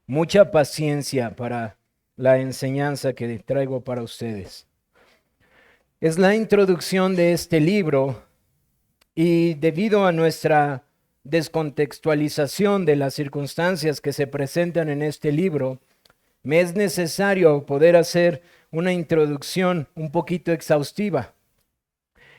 mucha paciencia para la enseñanza que traigo para ustedes. Es la introducción de este libro y debido a nuestra descontextualización de las circunstancias que se presentan en este libro, me es necesario poder hacer una introducción un poquito exhaustiva.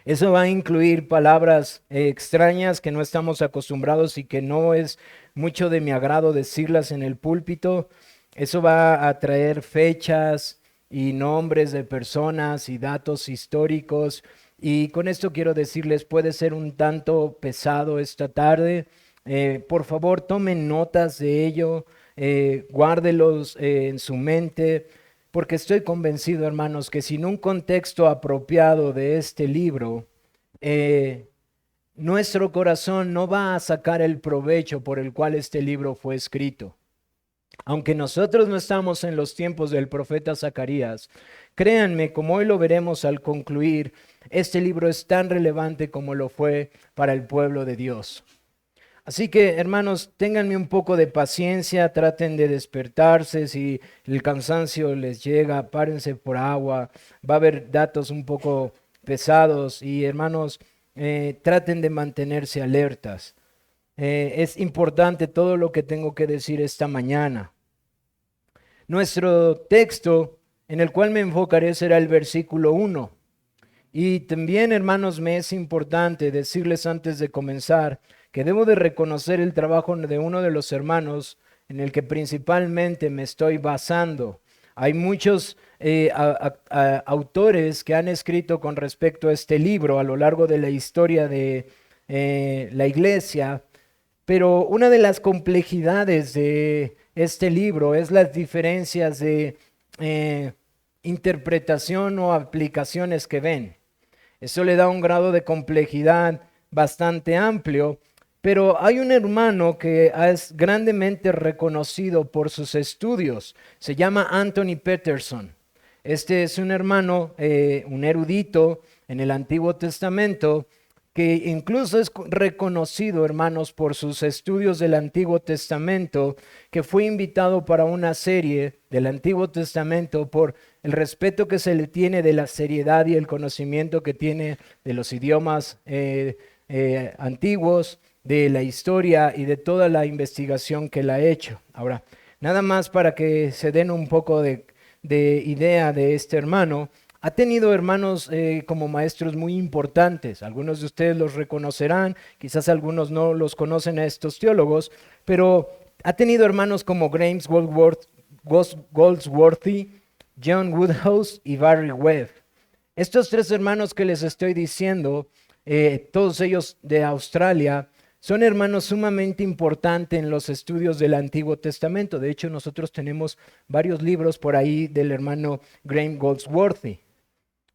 Eso va a incluir palabras extrañas que no estamos acostumbrados y que no es mucho de mi agrado decirlas en el púlpito. Eso va a traer fechas y nombres de personas y datos históricos. Y con esto quiero decirles, puede ser un tanto pesado esta tarde. Por favor, tomen notas de ello, guárdelos en su mente. Porque estoy convencido, hermanos, que sin un contexto apropiado de este libro, eh, nuestro corazón no va a sacar el provecho por el cual este libro fue escrito. Aunque nosotros no estamos en los tiempos del profeta Zacarías, créanme, como hoy lo veremos al concluir, este libro es tan relevante como lo fue para el pueblo de Dios. Así que, hermanos, ténganme un poco de paciencia, traten de despertarse, si el cansancio les llega, párense por agua, va a haber datos un poco pesados y, hermanos, traten de mantenerse alertas. Es importante todo lo que tengo que decir esta mañana. Nuestro texto en el cual me enfocaré será el versículo 1. Y también, hermanos, me es importante decirles antes de comenzar que debo de reconocer el trabajo de uno de los hermanos en el que principalmente me estoy basando. Hay muchos autores que han escrito con respecto a este libro a lo largo de la historia de la iglesia, pero una de las complejidades de este libro es las diferencias de eh, interpretación o aplicaciones que ven. Eso le da un grado de complejidad bastante amplio, pero hay un hermano que es grandemente reconocido por sus estudios. Se llama Anthony Peterson. Este es un hermano, un erudito en el Antiguo Testamento, que incluso es reconocido, hermanos, por sus estudios del Antiguo Testamento, que fue invitado para una serie del Antiguo Testamento por el respeto que se le tiene de la seriedad y el conocimiento que tiene de los idiomas antiguos, de la historia y de toda la investigación que él ha hecho. Ahora, nada más para que se den un poco de idea de este hermano. Ha tenido hermanos como maestros muy importantes. Algunos de ustedes los reconocerán, quizás algunos no los conocen a estos teólogos, pero ha tenido hermanos como James Goldsworthy, John Woodhouse y Barry Webb. Estos tres hermanos que les estoy diciendo, todos ellos de Australia, son hermanos sumamente importantes en los estudios del Antiguo Testamento. De hecho, nosotros tenemos varios libros por ahí del hermano Graham Goldsworthy.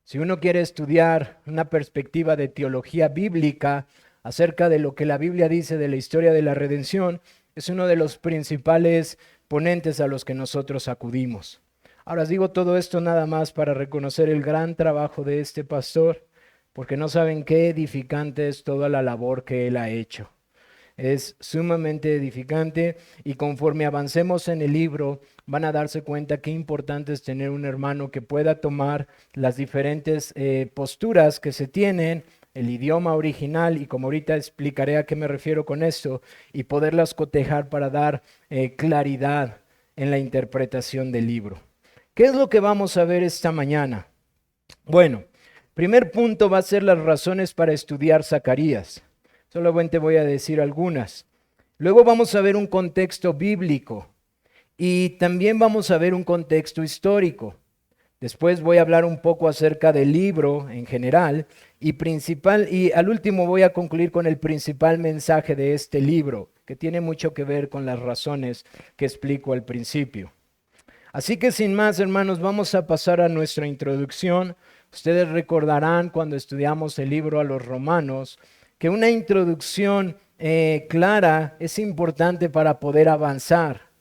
Si uno quiere estudiar una perspectiva de teología bíblica acerca de lo que la Biblia dice de la historia de la redención, es uno de los principales ponentes a los que nosotros acudimos. Ahora os digo todo esto nada más para reconocer el gran trabajo de este pastor, porque no saben qué edificante es toda la labor que él ha hecho. Es sumamente edificante y conforme avancemos en el libro van a darse cuenta qué importante es tener un hermano que pueda tomar las diferentes posturas que se tienen, el idioma original y como ahorita explicaré a qué me refiero con esto y poderlas cotejar para dar claridad en la interpretación del libro. ¿Qué es lo que vamos a ver esta mañana? Bueno, primer punto va a ser las razones para estudiar Zacarías. Solamente voy a decir algunas. Luego vamos a ver un contexto bíblico y también vamos a ver un contexto histórico. Después voy a hablar un poco acerca del libro en general y al último voy a concluir con el principal mensaje de este libro, que tiene mucho que ver con las razones que explico al principio. Así que sin más, hermanos, vamos a pasar a nuestra introducción. Ustedes recordarán cuando estudiamos el libro a los Romanos que una introducción clara es importante para poder avanzar.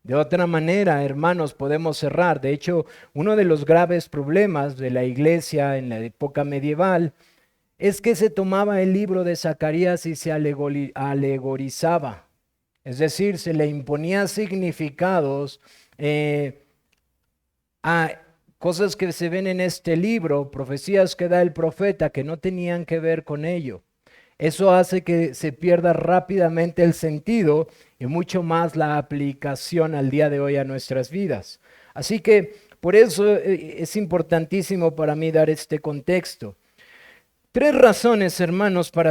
De otra manera, hermanos, podemos cerrar. De hecho, uno de los graves problemas de la iglesia en la época medieval es que se tomaba el libro de Zacarías y se alegorizaba. Es decir, se le imponía significados a cosas que se ven en este libro, profecías que da el profeta que no tenían que ver con ello. Eso hace que se pierda rápidamente el sentido y mucho más la aplicación al día de hoy a nuestras vidas. Así que por eso es importantísimo para mí dar este contexto. Tres razones, hermanos, para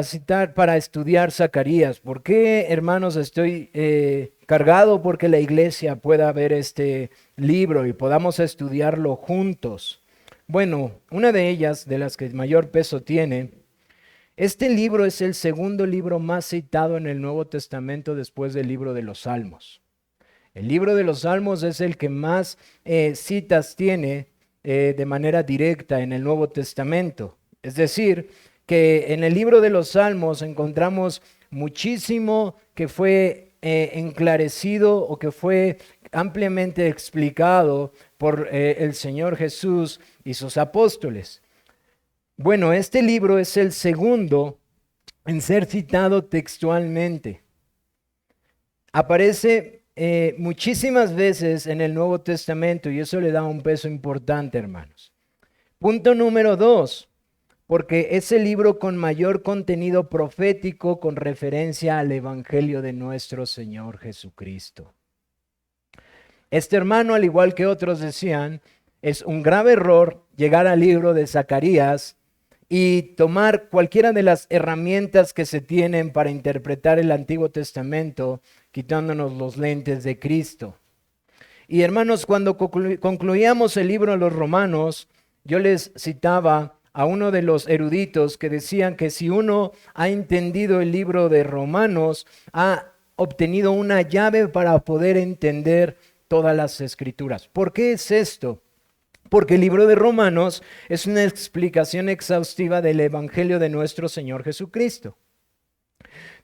estudiar Zacarías. ¿Por qué, hermanos, estoy cargado porque la iglesia pueda ver este libro y podamos estudiarlo juntos? Bueno, una de ellas, de las que mayor peso tiene, este libro es el segundo libro más citado en el Nuevo Testamento después del libro de los Salmos. El libro de los Salmos es el que más citas tiene de manera directa en el Nuevo Testamento. Es decir, que en el libro de los Salmos encontramos muchísimo que fue enclarecido o que fue ampliamente explicado por el Señor Jesús y sus apóstoles. Bueno, este libro es el segundo en ser citado textualmente. Aparece muchísimas veces en el Nuevo Testamento y eso le da un peso importante, hermanos. Punto número 2, porque es el libro con mayor contenido profético con referencia al Evangelio de nuestro Señor Jesucristo. Este hermano, al igual que otros decían, es un grave error llegar al libro de Zacarías y tomar cualquiera de las herramientas que se tienen para interpretar el Antiguo Testamento, quitándonos los lentes de Cristo. Y hermanos, cuando concluíamos el libro de los Romanos, yo les citaba a uno de los eruditos que decían que si uno ha entendido el libro de Romanos, ha obtenido una llave para poder entender todas las escrituras. ¿Por qué es esto? Porque el libro de Romanos es una explicación exhaustiva del Evangelio de nuestro Señor Jesucristo.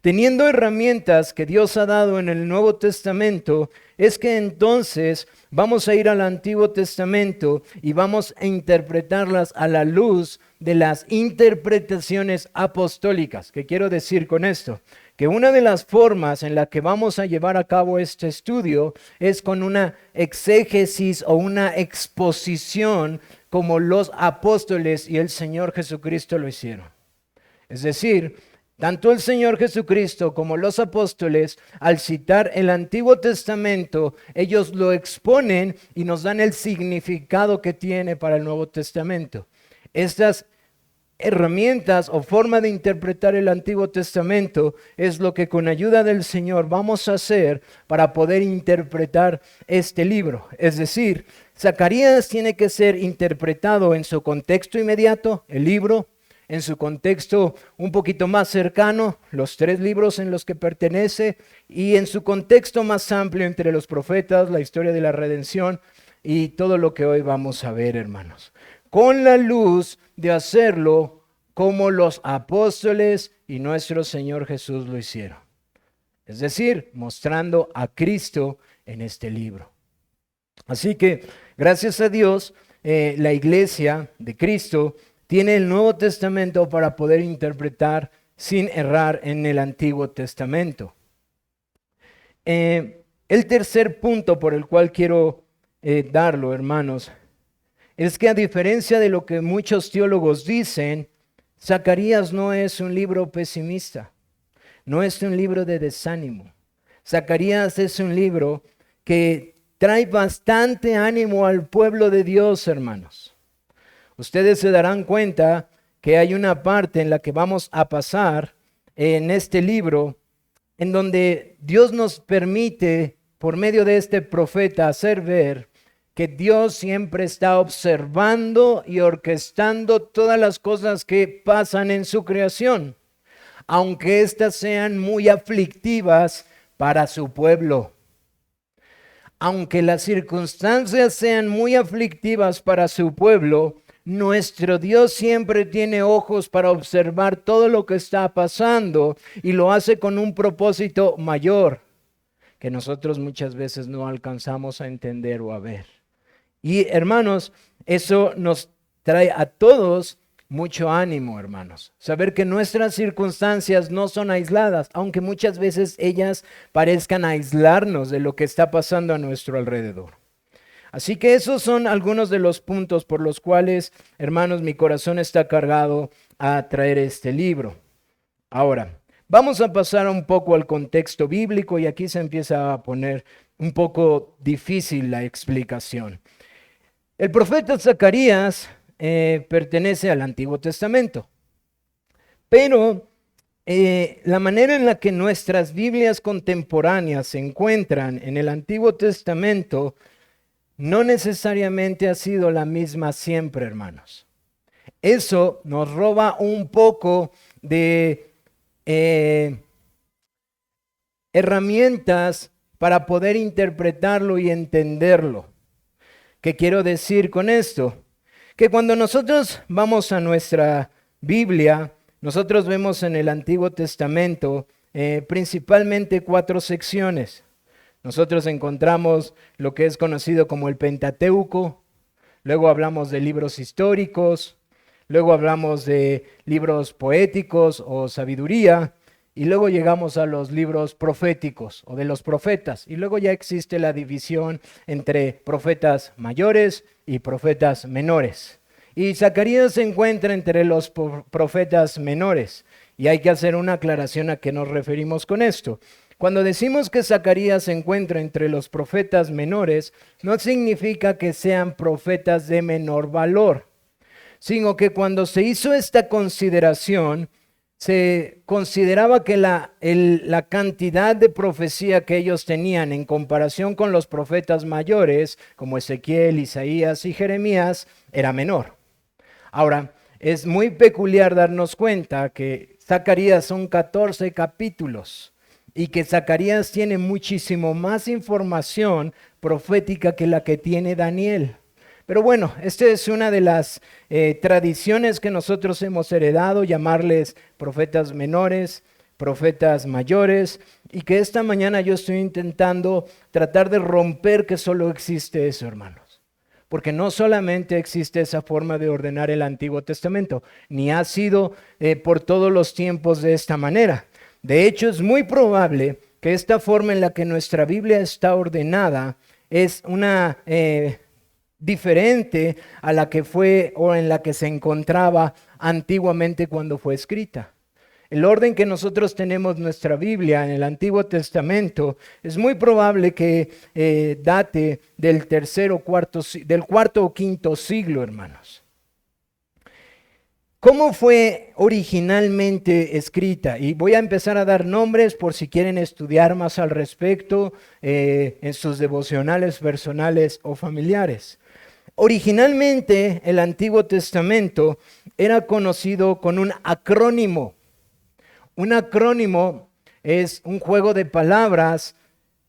Teniendo herramientas que Dios ha dado en el Nuevo Testamento, es que entonces vamos a ir al Antiguo Testamento y vamos a interpretarlas a la luz de las interpretaciones apostólicas. ¿Qué quiero decir con esto? Que una de las formas en la que vamos a llevar a cabo este estudio es con una exégesis o una exposición como los apóstoles y el Señor Jesucristo lo hicieron. Es decir, tanto el Señor Jesucristo como los apóstoles, al citar el Antiguo Testamento, ellos lo exponen y nos dan el significado que tiene para el Nuevo Testamento. Estas herramientas o forma de interpretar el Antiguo Testamento es lo que con ayuda del Señor vamos a hacer para poder interpretar este libro. Es decir, Zacarías tiene que ser interpretado en su contexto inmediato, el libro, en su contexto un poquito más cercano, los 3 libros en los que pertenece, y en su contexto más amplio entre los profetas, la historia de la redención y todo lo que hoy vamos a ver, hermanos. Con la luz de hacerlo como los apóstoles y nuestro Señor Jesús lo hicieron. Es decir, mostrando a Cristo en este libro. Así que, gracias a Dios, la iglesia de Cristo tiene el Nuevo Testamento para poder interpretar sin errar en el Antiguo Testamento. El tercer punto por el cual quiero darlo, hermanos, es que a diferencia de lo que muchos teólogos dicen, Zacarías no es un libro pesimista, no es un libro de desánimo. Zacarías es un libro que trae bastante ánimo al pueblo de Dios, hermanos. Ustedes se darán cuenta que hay una parte en la que vamos a pasar en este libro en donde Dios nos permite, por medio de este profeta, hacer ver que Dios siempre está observando y orquestando todas las cosas que pasan en su creación, aunque éstas sean muy aflictivas para su pueblo. Aunque las circunstancias sean muy aflictivas para su pueblo, nuestro Dios siempre tiene ojos para observar todo lo que está pasando y lo hace con un propósito mayor que nosotros muchas veces no alcanzamos a entender o a ver. Y hermanos, eso nos trae a todos mucho ánimo, hermanos. Saber que nuestras circunstancias no son aisladas, aunque muchas veces ellas parezcan aislarnos de lo que está pasando a nuestro alrededor. Así que esos son algunos de los puntos por los cuales, hermanos, mi corazón está cargado a traer este libro. Ahora, vamos a pasar un poco al contexto bíblico y aquí se empieza a poner un poco difícil la explicación. El profeta Zacarías pertenece al Antiguo Testamento, pero la manera en la que nuestras Biblias contemporáneas se encuentran en el Antiguo Testamento no necesariamente ha sido la misma siempre, hermanos. Eso nos roba un poco de herramientas para poder interpretarlo y entenderlo. ¿Qué quiero decir con esto? Que cuando nosotros vamos a nuestra Biblia, nosotros vemos en el Antiguo Testamento principalmente 4 secciones. Nosotros encontramos lo que es conocido como el Pentateuco, luego hablamos de libros históricos, luego hablamos de libros poéticos o sabiduría, y luego llegamos a los libros proféticos o de los profetas. Y luego ya existe la división entre profetas mayores y profetas menores. Y Zacarías se encuentra entre los profetas menores. Y hay que hacer una aclaración a qué nos referimos con esto. Cuando decimos que Zacarías se encuentra entre los profetas menores, no significa que sean profetas de menor valor, sino que cuando se hizo esta consideración, se consideraba que la cantidad de profecía que ellos tenían en comparación con los profetas mayores, como Ezequiel, Isaías y Jeremías, era menor. Ahora, es muy peculiar darnos cuenta que Zacarías son 14 capítulos y que Zacarías tiene muchísimo más información profética que la que tiene Daniel. Pero bueno, esta es una de las tradiciones que nosotros hemos heredado, llamarles profetas menores, profetas mayores, y que esta mañana yo estoy intentando tratar de romper que solo existe eso, hermanos. Porque no solamente existe esa forma de ordenar el Antiguo Testamento, ni ha sido por todos los tiempos de esta manera. De hecho, es muy probable que esta forma en la que nuestra Biblia está ordenada es una diferente a la que fue o en la que se encontraba antiguamente cuando fue escrita. El orden que nosotros tenemos nuestra Biblia en el Antiguo Testamento es muy probable que date del cuarto o quinto siglo, hermanos. ¿Cómo fue originalmente escrita? Y voy a empezar a dar nombres por si quieren estudiar más al respecto en sus devocionales personales o familiares. Originalmente el Antiguo Testamento era conocido con un acrónimo. Un acrónimo es un juego de palabras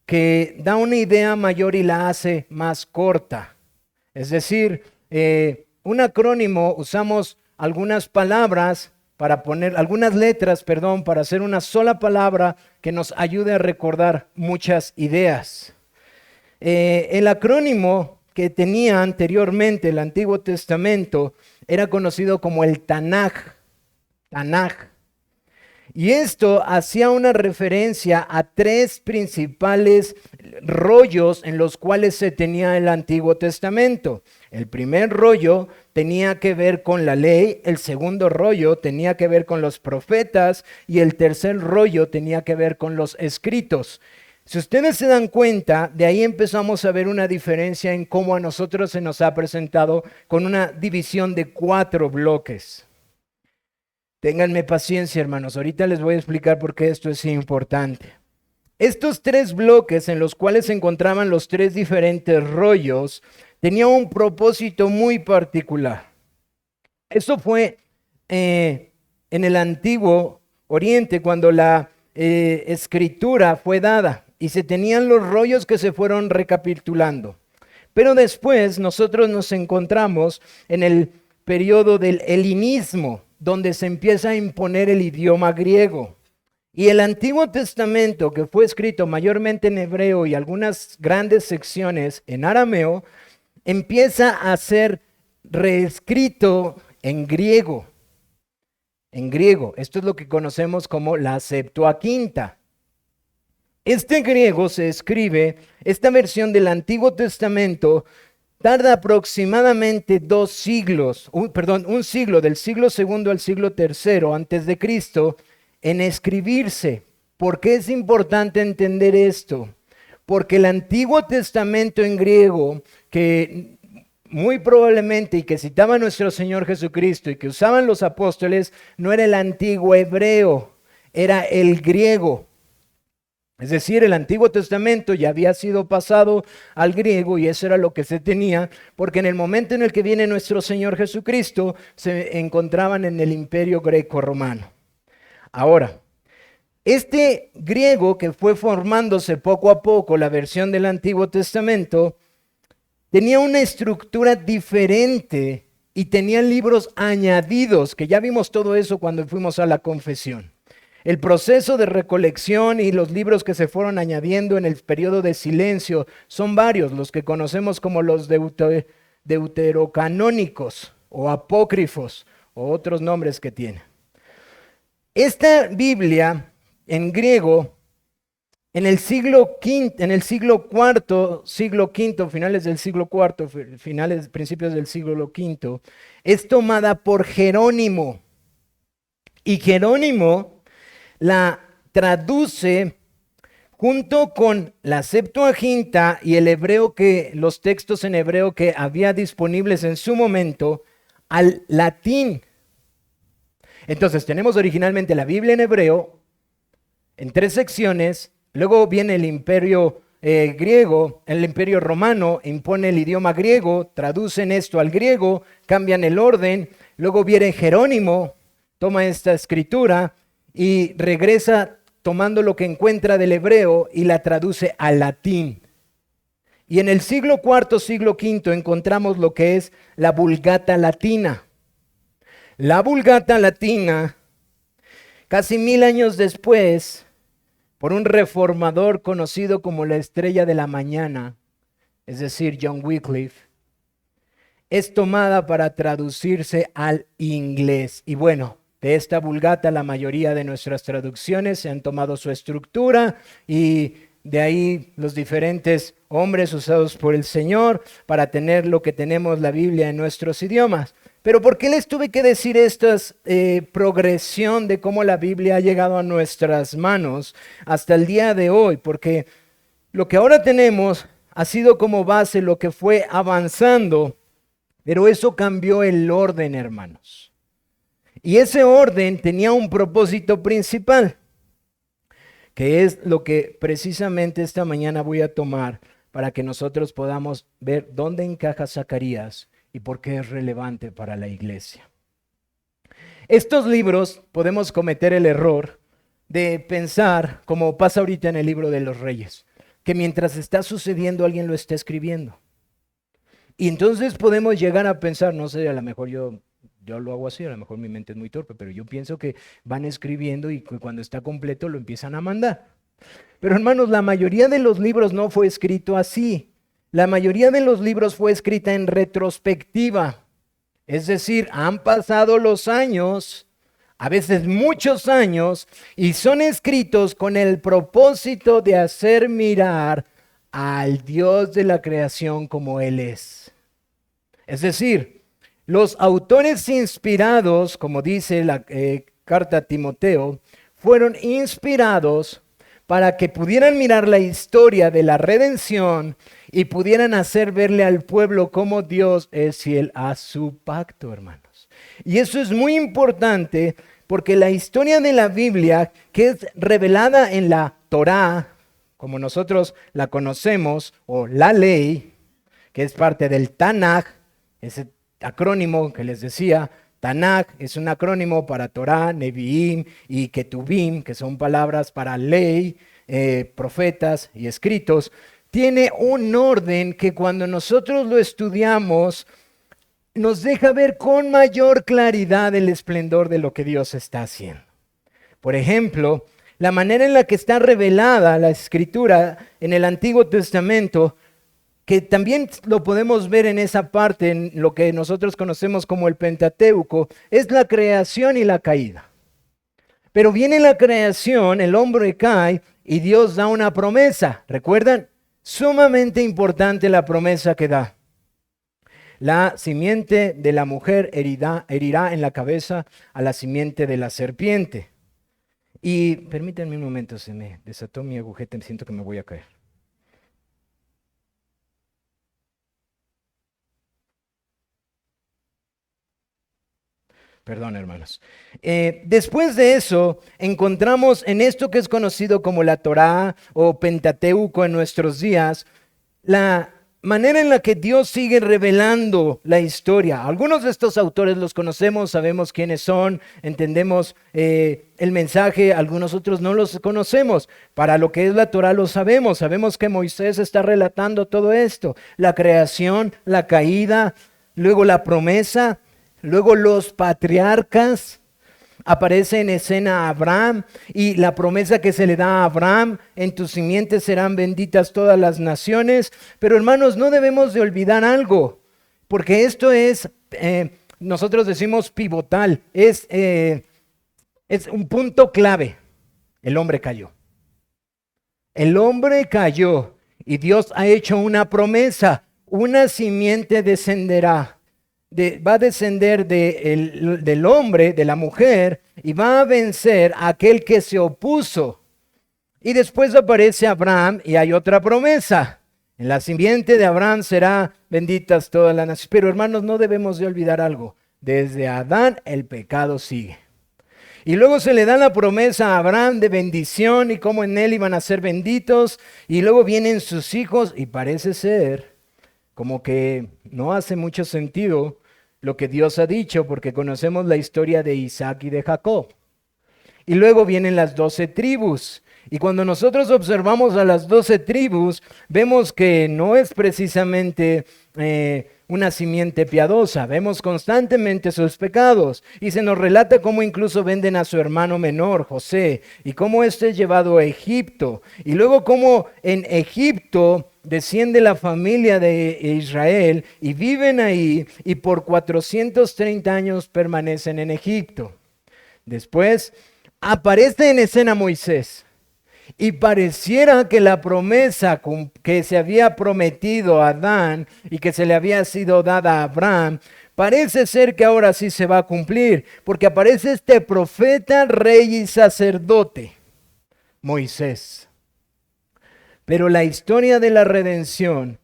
que da una idea mayor y la hace más corta. Es decir, un acrónimo usamos algunas palabras algunas letras, para hacer una sola palabra que nos ayude a recordar muchas ideas. El acrónimo que tenía anteriormente el Antiguo Testamento era conocido como el Tanaj. Y esto hacía una referencia a 3 principales rollos en los cuales se tenía el Antiguo Testamento. El primer rollo tenía que ver con la ley, el segundo rollo tenía que ver con los profetas y el tercer rollo tenía que ver con los escritos. Si ustedes se dan cuenta, de ahí empezamos a ver una diferencia en cómo a nosotros se nos ha presentado con una división de 4 bloques. Ténganme paciencia, hermanos. Ahorita les voy a explicar por qué esto es importante. Estos 3 bloques en los cuales se encontraban los 3 diferentes rollos tenían un propósito muy particular. Eso fue en el Antiguo Oriente cuando la escritura fue dada. Y se tenían los rollos que se fueron recapitulando. Pero después nosotros nos encontramos en el periodo del helenismo, donde se empieza a imponer el idioma griego. Y el Antiguo Testamento, que fue escrito mayormente en hebreo y algunas grandes secciones en arameo, empieza a ser reescrito en griego. en griego. Esto es lo que conocemos como la Septuaginta. Este griego se escribe, esta versión del Antiguo Testamento tarda aproximadamente 2 siglos, un siglo, del siglo segundo al siglo tercero antes de Cristo, en escribirse. ¿Por qué es importante entender esto? Porque el Antiguo Testamento en griego, que muy probablemente y que citaba nuestro Señor Jesucristo y que usaban los apóstoles, no era el antiguo hebreo, era el griego. Es decir, el Antiguo Testamento ya había sido pasado al griego y eso era lo que se tenía, porque en el momento en el que viene nuestro Señor Jesucristo, se encontraban en el Imperio Greco-Romano. Ahora, este griego que fue formándose poco a poco, la versión del Antiguo Testamento, tenía una estructura diferente y tenía libros añadidos, que ya vimos todo eso cuando fuimos a la confesión. El proceso de recolección y los libros que se fueron añadiendo en el periodo de silencio son varios, los que conocemos como los deuterocanónicos o apócrifos o otros nombres que tiene. Esta Biblia en griego, en el siglo IV, finales del siglo IV, principios del siglo V, es tomada por Jerónimo. Y Jerónimo la traduce junto con la Septuaginta y el hebreo los textos en hebreo que había disponibles en su momento al latín. Entonces tenemos originalmente la Biblia en hebreo en 3 secciones, luego viene el imperio griego, el imperio romano impone el idioma griego, traducen esto al griego, cambian el orden, luego viene Jerónimo, toma esta escritura y regresa tomando lo que encuentra del hebreo y la traduce al latín. Y en el siglo IV, siglo V encontramos lo que es la Vulgata Latina. La Vulgata Latina, casi 1000 años después, por un reformador conocido como la Estrella de la Mañana, es decir, John Wycliffe, es tomada para traducirse al inglés. Y bueno, de esta Vulgata la mayoría de nuestras traducciones se han tomado su estructura y de ahí los diferentes hombres usados por el Señor para tener lo que tenemos la Biblia en nuestros idiomas. Pero ¿por qué les tuve que decir esta progresión de cómo la Biblia ha llegado a nuestras manos hasta el día de hoy? Porque lo que ahora tenemos ha sido como base lo que fue avanzando, pero eso cambió el orden, hermanos. Y ese orden tenía un propósito principal, que es lo que precisamente esta mañana voy a tomar para que nosotros podamos ver dónde encaja Zacarías y por qué es relevante para la iglesia. Estos libros podemos cometer el error de pensar, como pasa ahorita en el libro de los Reyes, que mientras está sucediendo alguien lo está escribiendo. Y entonces podemos llegar a pensar, no sé, a lo mejor yo lo hago así, a lo mejor mi mente es muy torpe, pero yo pienso que van escribiendo y cuando está completo lo empiezan a mandar. Pero hermanos, la mayoría de los libros no fue escrito así. La mayoría de los libros fue escrita en retrospectiva. Es decir, han pasado los años, a veces muchos años, y son escritos con el propósito de hacer mirar al Dios de la creación como Él es. Es decir, los autores inspirados, como dice la carta a Timoteo, fueron inspirados para que pudieran mirar la historia de la redención y pudieran hacer verle al pueblo cómo Dios es fiel a su pacto, hermanos. Y eso es muy importante porque la historia de la Biblia, que es revelada en la Torá, como nosotros la conocemos, o la ley, que es parte del Tanaj, ese acrónimo que les decía, Tanaj es un acrónimo para Torá, Neviim y Ketubim, que son palabras para ley, profetas y escritos. Tiene un orden que cuando nosotros lo estudiamos nos deja ver con mayor claridad el esplendor de lo que Dios está haciendo. Por ejemplo, la manera en la que está revelada la Escritura en el Antiguo Testamento que también lo podemos ver en esa parte, en lo que nosotros conocemos como el Pentateuco, es la creación y la caída. Pero viene la creación, el hombre cae y Dios da una promesa. ¿Recuerdan? Sumamente importante la promesa que da. La simiente de la mujer herirá en la cabeza a la simiente de la serpiente. Y permítanme un momento, se me desató mi agujeta, siento que me voy a caer. Perdón, hermanos. Después de eso, encontramos en esto que es conocido como la Torá o Pentateuco en nuestros días, la manera en la que Dios sigue revelando la historia. Algunos de estos autores los conocemos, sabemos quiénes son, entendemos el mensaje, algunos otros no los conocemos. Para lo que es la Torá lo sabemos, sabemos que Moisés está relatando todo esto, la creación, la caída, luego la promesa, luego los patriarcas. Aparece en escena Abraham y la promesa que se le da a Abraham: en tus simientes serán benditas todas las naciones. Pero hermanos, no debemos de olvidar algo, porque esto es, nosotros decimos pivotal, es un punto clave. El hombre cayó. El hombre cayó y Dios ha hecho una promesa: una simiente descenderá. Va a descender del hombre, de la mujer, y va a vencer a aquel que se opuso. Y después aparece Abraham y hay otra promesa: en la simiente de Abraham será benditas todas las naciones. Pero hermanos, no debemos de olvidar algo: desde Adán el pecado sigue. Y luego se le da la promesa a Abraham de bendición y cómo en él iban a ser benditos. Y luego vienen sus hijos y parece ser como que no hace mucho sentido lo que Dios ha dicho, porque conocemos la historia de Isaac y de Jacob. Y luego vienen las 12 tribus. Y cuando nosotros observamos a las 12 tribus, vemos que no es precisamente una simiente piadosa. Vemos constantemente sus pecados. Y se nos relata cómo incluso venden a su hermano menor, José, y cómo éste es llevado a Egipto. Y luego cómo en Egipto desciende la familia de Israel y viven ahí, y por 430 años permanecen en Egipto. Después aparece en escena Moisés. Y pareciera que la promesa que se había prometido a Adán y que se le había sido dada a Abraham, parece ser que ahora sí se va a cumplir, porque aparece este profeta, rey y sacerdote, Moisés. Pero la historia de la redención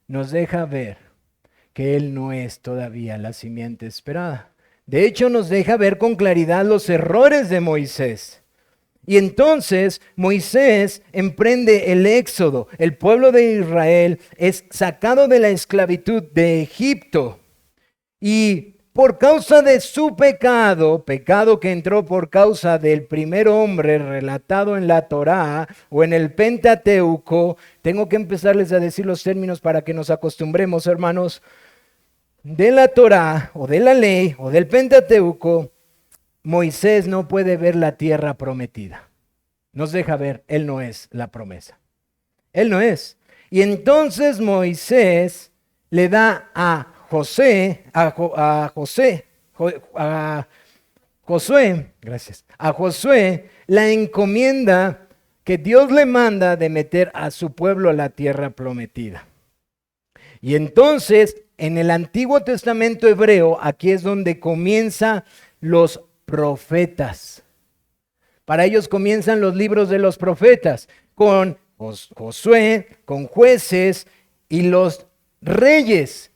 nos deja ver que él no es todavía la simiente esperada. De hecho, nos deja ver con claridad los errores de Moisés. Y entonces Moisés emprende el éxodo. El pueblo de Israel es sacado de la esclavitud de Egipto. Y por causa de su pecado, pecado que entró por causa del primer hombre relatado en la Torá o en el Pentateuco, tengo que empezarles a decir los términos para que nos acostumbremos, hermanos, de la Torá o de la ley o del Pentateuco. Moisés no puede ver la tierra prometida. Nos deja ver, él no es la promesa. Él no es. Y entonces Moisés le da a Josué, la encomienda que Dios le manda de meter a su pueblo a la tierra prometida. Y entonces, en el Antiguo Testamento hebreo, aquí es donde comienzan los profetas. Para ellos comienzan los libros de los profetas, con Josué, con jueces y los reyes.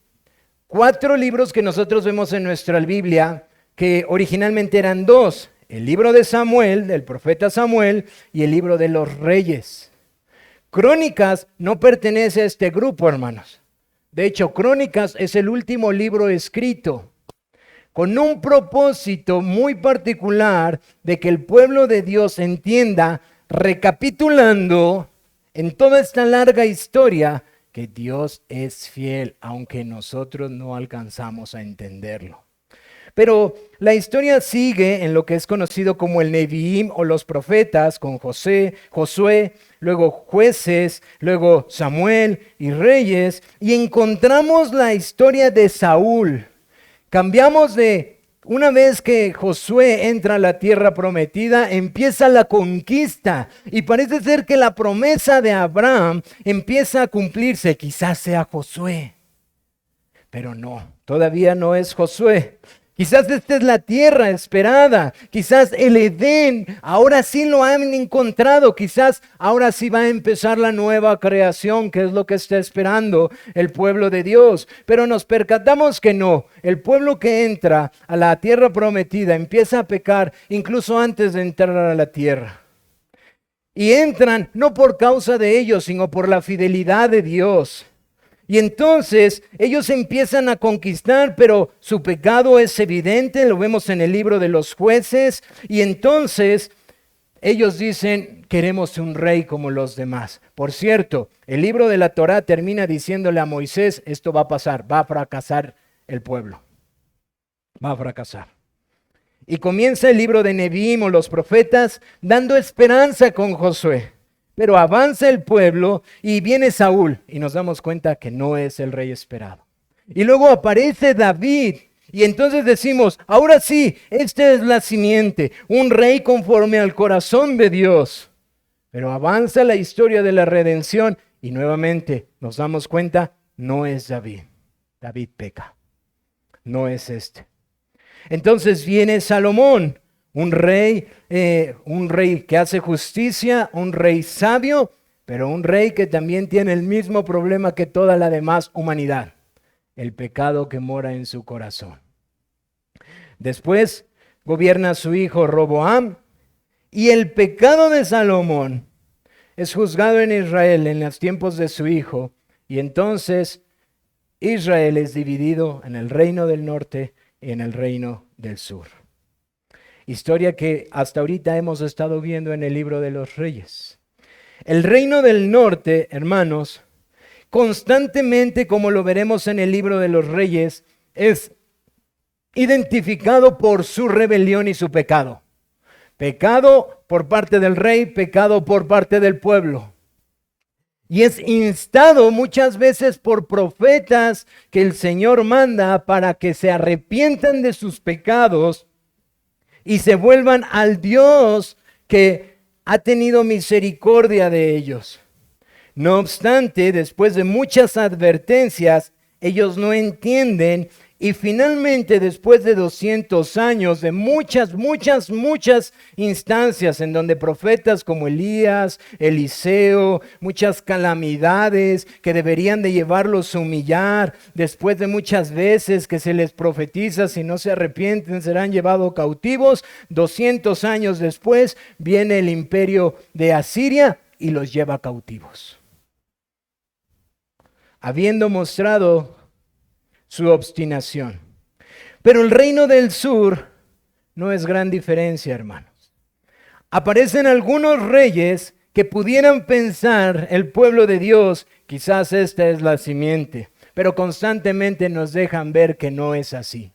4 libros que nosotros vemos en nuestra Biblia, que originalmente eran 2. El libro de Samuel, del profeta Samuel, y el libro de los reyes. Crónicas no pertenece a este grupo, hermanos. De hecho, Crónicas es el último libro escrito, con un propósito muy particular de que el pueblo de Dios entienda, recapitulando en toda esta larga historia, que Dios es fiel, aunque nosotros no alcanzamos a entenderlo. Pero la historia sigue en lo que es conocido como el Neviim o los profetas, con Josué, luego jueces, luego Samuel y reyes, y encontramos la historia de Saúl. Cambiamos de, una vez que Josué entra a la tierra prometida, empieza la conquista, y parece ser que la promesa de Abraham empieza a cumplirse, quizás sea Josué, pero no, todavía no es Josué. Quizás esta es la tierra esperada, quizás el Edén, ahora sí lo han encontrado, quizás ahora sí va a empezar la nueva creación, que es lo que está esperando el pueblo de Dios. Pero nos percatamos que no, el pueblo que entra a la tierra prometida empieza a pecar incluso antes de entrar a la tierra. Y entran no por causa de ellos, sino por la fidelidad de Dios. Y entonces ellos empiezan a conquistar, pero su pecado es evidente, lo vemos en el libro de los jueces. Y entonces ellos dicen, queremos un rey como los demás. Por cierto, el libro de la Torá termina diciéndole a Moisés, esto va a pasar, va a fracasar el pueblo. Va a fracasar. Y comienza el libro de Neviim o los profetas dando esperanza con Josué. Pero avanza el pueblo y viene Saúl y nos damos cuenta que no es el rey esperado. Y luego aparece David y entonces decimos, ahora sí, esta es la simiente, un rey conforme al corazón de Dios. Pero avanza la historia de la redención y nuevamente nos damos cuenta, no es David. David peca, no es este. Entonces viene Salomón. Un rey que hace justicia, un rey sabio, pero un rey que también tiene el mismo problema que toda la demás humanidad, el pecado que mora en su corazón. Después gobierna su hijo Roboam, y el pecado de Salomón es juzgado en Israel en los tiempos de su hijo, y entonces Israel es dividido en el reino del norte y en el reino del sur. Historia que hasta ahorita hemos estado viendo en el libro de los Reyes. El reino del norte, hermanos, constantemente, como lo veremos en el libro de los Reyes, es identificado por su rebelión y su pecado. Pecado por parte del rey, pecado por parte del pueblo. Y es instado muchas veces por profetas que el Señor manda para que se arrepientan de sus pecados y se vuelvan al Dios que ha tenido misericordia de ellos. No obstante, después de muchas advertencias, ellos no entienden y finalmente después de 200 años, de muchas instancias en donde profetas como Elías, Eliseo, muchas calamidades que deberían de llevarlos a humillar, después de muchas veces que se les profetiza, si no se arrepienten serán llevados cautivos, 200 años después viene el imperio de Asiria y los lleva cautivos. Habiendo mostrado su obstinación. Pero el reino del sur no es gran diferencia, hermanos. Aparecen algunos reyes que pudieran pensar el pueblo de Dios, quizás esta es la simiente, pero constantemente nos dejan ver que no es así.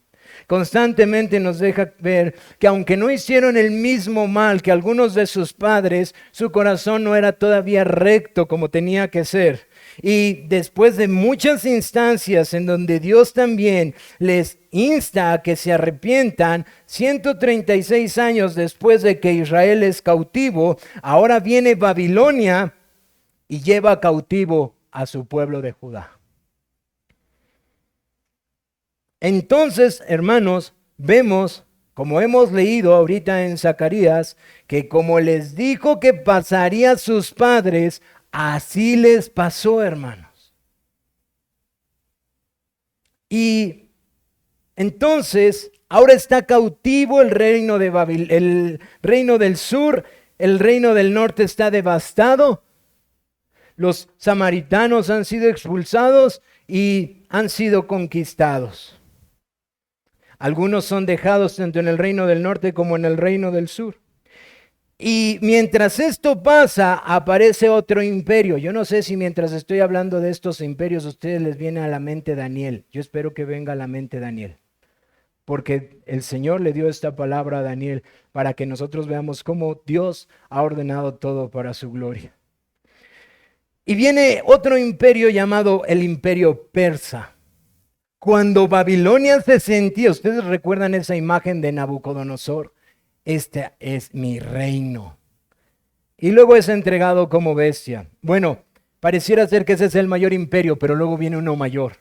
Constantemente nos deja ver que aunque no hicieron el mismo mal que algunos de sus padres, su corazón no era todavía recto como tenía que ser. Y después de muchas instancias en donde Dios también les insta a que se arrepientan, 136 años después de que Israel es cautivo, ahora viene Babilonia y lleva cautivo a su pueblo de Judá. Entonces, hermanos, vemos, como hemos leído ahorita en Zacarías, que como les dijo que pasaría a sus padres, así les pasó, hermanos. Y entonces, ahora está cautivo el reino de el reino del sur, el reino del norte está devastado. Los samaritanos han sido expulsados y han sido conquistados. Algunos son dejados tanto en el reino del norte como en el reino del sur. Y mientras esto pasa, aparece otro imperio. Yo no sé si mientras estoy hablando de estos imperios a ustedes les viene a la mente Daniel. Yo espero que venga a la mente Daniel. porque el Señor le dio esta palabra a Daniel para que nosotros veamos cómo Dios ha ordenado todo para su gloria. Y viene otro imperio llamado el imperio persa. Cuando Babilonia se sentía, ustedes recuerdan esa imagen de Nabucodonosor, este es mi reino. Y luego es entregado como bestia. Bueno, pareciera ser que ese es el mayor imperio, pero luego viene uno mayor,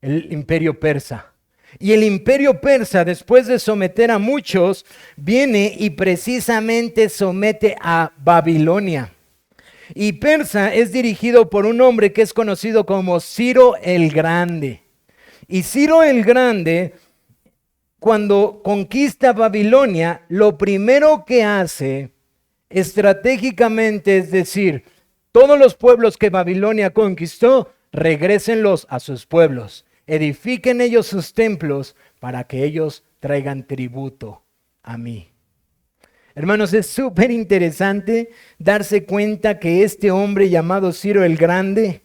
el imperio persa. Y el imperio persa, después de someter a muchos, viene y precisamente somete a Babilonia. Y Persa es dirigido por un hombre que es conocido como Ciro el Grande. Y Ciro el Grande, cuando conquista Babilonia, lo primero que hace estratégicamente es decir, todos los pueblos que Babilonia conquistó, regrésenlos a sus pueblos. Edifiquen ellos sus templos para que ellos traigan tributo a mí. Hermanos, es súper interesante darse cuenta que este hombre llamado Ciro el Grande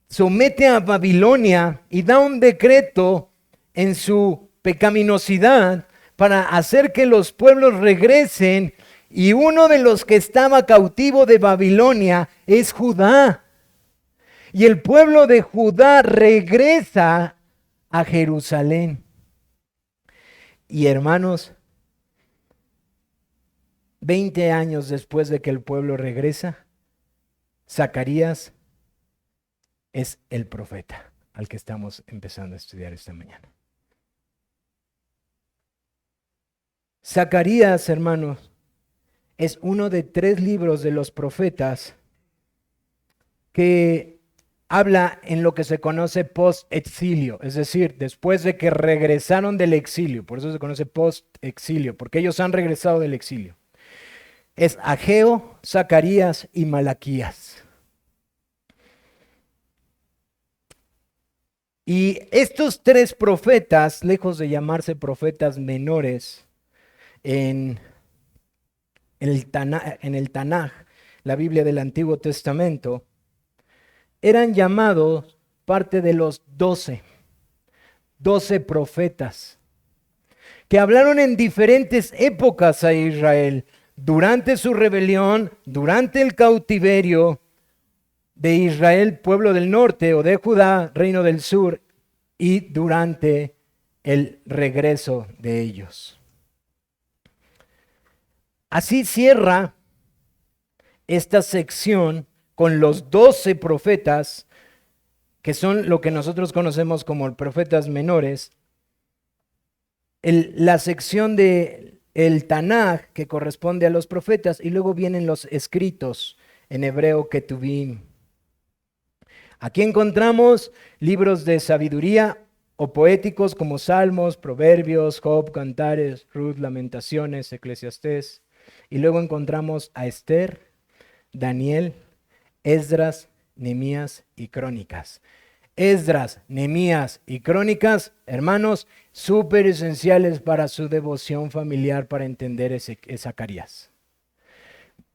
somete a Babilonia y da un decreto en su pecaminosidad para hacer que los pueblos regresen, y uno de los que estaba cautivo de Babilonia es Judá. Y el pueblo de Judá regresa a Jerusalén. Y hermanos, 20 años después de que el pueblo regresa, Zacarías es el profeta al que estamos empezando a estudiar esta mañana. Zacarías, hermanos, es uno de 3 libros de los profetas que habla en lo que se conoce post-exilio, es decir, después de que regresaron del exilio. Por eso se conoce post-exilio, porque ellos han regresado del exilio. Es Ageo, Zacarías y Malaquías. Y estos 3 profetas, lejos de llamarse profetas menores, en el Tanaj, la Biblia del Antiguo Testamento, eran llamados parte de los 12 profetas que hablaron en diferentes épocas a Israel, durante su rebelión, durante el cautiverio de Israel, pueblo del norte, o de Judá, reino del sur, y durante el regreso de ellos. Así cierra esta sección con los 12 profetas, que son lo que nosotros conocemos como profetas menores, la sección de el Tanaj, que corresponde a los profetas, y luego vienen los escritos en hebreo Ketuvim. Aquí encontramos libros de sabiduría o poéticos como Salmos, Proverbios, Job, Cantares, Ruth, Lamentaciones, Eclesiastés. Y luego encontramos a Esther, Daniel, Esdras, Nehemías y Crónicas. Esdras, Nehemías y Crónicas, hermanos, súper esenciales para su devoción familiar, para entender Zacarías.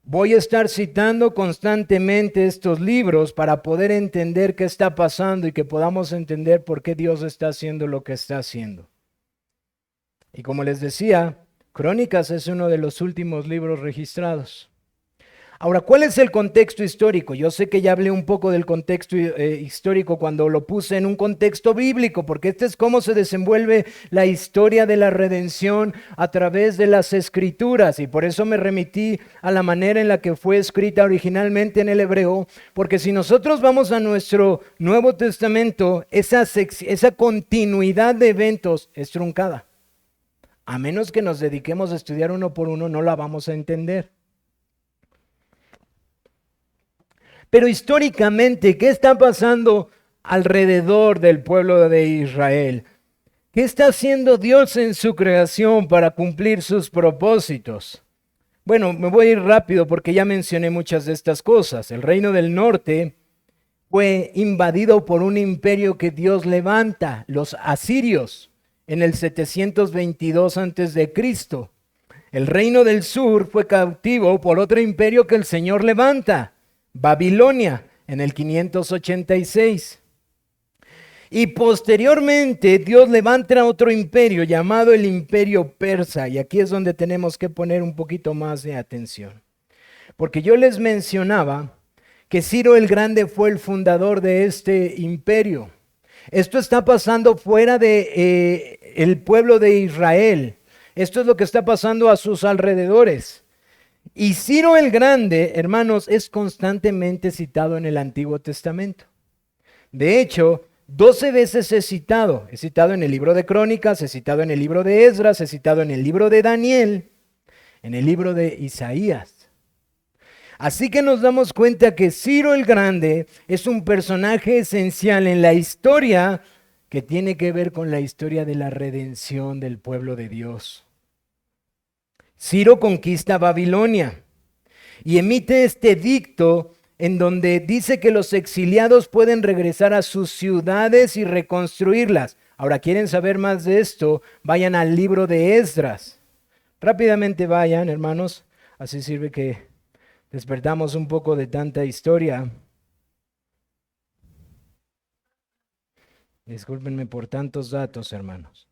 Voy a estar citando constantemente estos libros para poder entender qué está pasando y que podamos entender por qué Dios está haciendo lo que está haciendo. Y como les decía, Crónicas es uno de los últimos libros registrados. Ahora, ¿cuál es el contexto histórico? Yo sé que ya hablé un poco del contexto histórico cuando lo puse en un contexto bíblico, porque este es cómo se desenvuelve la historia de la redención a través de las Escrituras, y por eso me remití a la manera en la que fue escrita originalmente en el hebreo, porque si nosotros vamos a nuestro Nuevo Testamento, esa continuidad de eventos es truncada. A menos que nos dediquemos a estudiar uno por uno, no la vamos a entender. Pero históricamente, ¿qué está pasando alrededor del pueblo de Israel? ¿Qué está haciendo Dios en su creación para cumplir sus propósitos? Bueno, me voy a ir rápido porque ya mencioné muchas de estas cosas. El reino del norte fue invadido por un imperio que Dios levanta, los asirios, en el 722 a.C. El reino del sur fue cautivo por otro imperio que el Señor levanta, Babilonia, en el 586. Y posteriormente Dios levanta otro imperio llamado el imperio persa. Y aquí es donde tenemos que poner un poquito más de atención. Porque yo les mencionaba que Ciro el Grande fue el fundador de este imperio. Esto está pasando fuera de el pueblo de Israel. Esto es lo que está pasando a sus alrededores. Y Ciro el Grande, hermanos, es constantemente citado en el Antiguo Testamento. De hecho, 12 veces es citado. Es citado en el libro de Crónicas, es citado en el libro de Esdras, es citado en el libro de Daniel, en el libro de Isaías. Así que nos damos cuenta que Ciro el Grande es un personaje esencial en la historia que tiene que ver con la historia de la redención del pueblo de Dios. Ciro conquista Babilonia y emite este edicto en donde dice que los exiliados pueden regresar a sus ciudades y reconstruirlas. Ahora, ¿quieren saber más de esto? Vayan al libro de Esdras. Rápidamente vayan, hermanos. Así sirve que despertamos un poco de tanta historia. Discúlpenme por tantos datos, hermanos.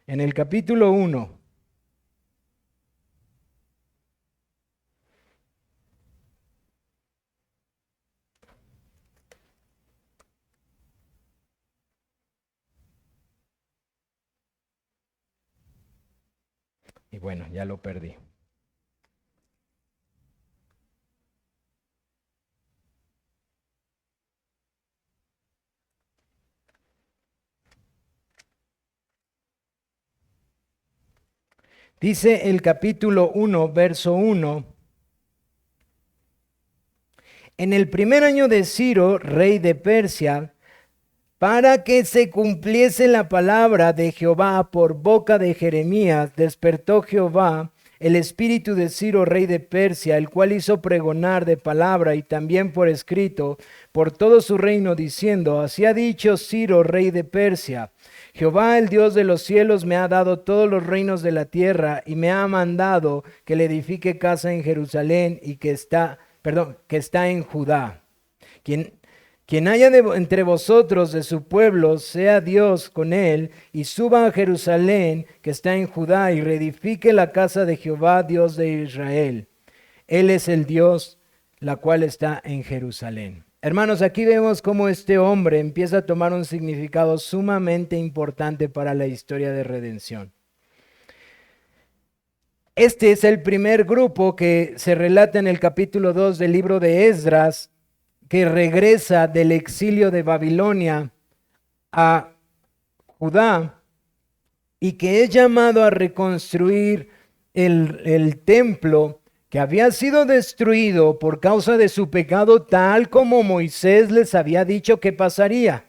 En el capítulo 1, y bueno, ya lo perdí. Dice el capítulo 1, verso 1. En el primer año de Ciro, rey de Persia, para que se cumpliese la palabra de Jehová por boca de Jeremías, despertó Jehová el espíritu de Ciro, rey de Persia, el cual hizo pregonar de palabra y también por escrito por todo su reino, diciendo: así ha dicho Ciro, rey de Persia: Jehová, el Dios de los cielos, me ha dado todos los reinos de la tierra y me ha mandado que le edifique casa en Jerusalén y que está en Judá. Quien haya entre vosotros de su pueblo, sea Dios con él, y suba a Jerusalén, que está en Judá, y reedifique la casa de Jehová, Dios de Israel. Él es el Dios, la cual está en Jerusalén. Hermanos, aquí vemos cómo este hombre empieza a tomar un significado sumamente importante para la historia de redención. Este es el primer grupo que se relata en el capítulo 2 del libro de Esdras, que regresa del exilio de Babilonia a Judá y que es llamado a reconstruir el templo que había sido destruido por causa de su pecado, tal como Moisés les había dicho que pasaría.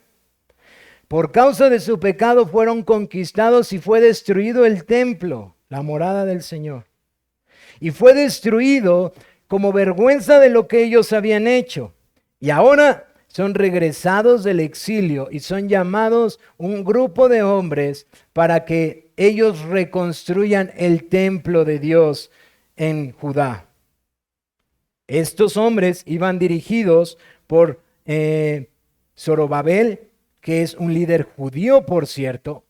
Por causa de su pecado fueron conquistados y fue destruido el templo, la morada del Señor. Y fue destruido como vergüenza de lo que ellos habían hecho. Y ahora son regresados del exilio y son llamados un grupo de hombres para que ellos reconstruyan el templo de Dios en Judá. Estos hombres iban dirigidos por Zorobabel, que es un líder judío, por cierto,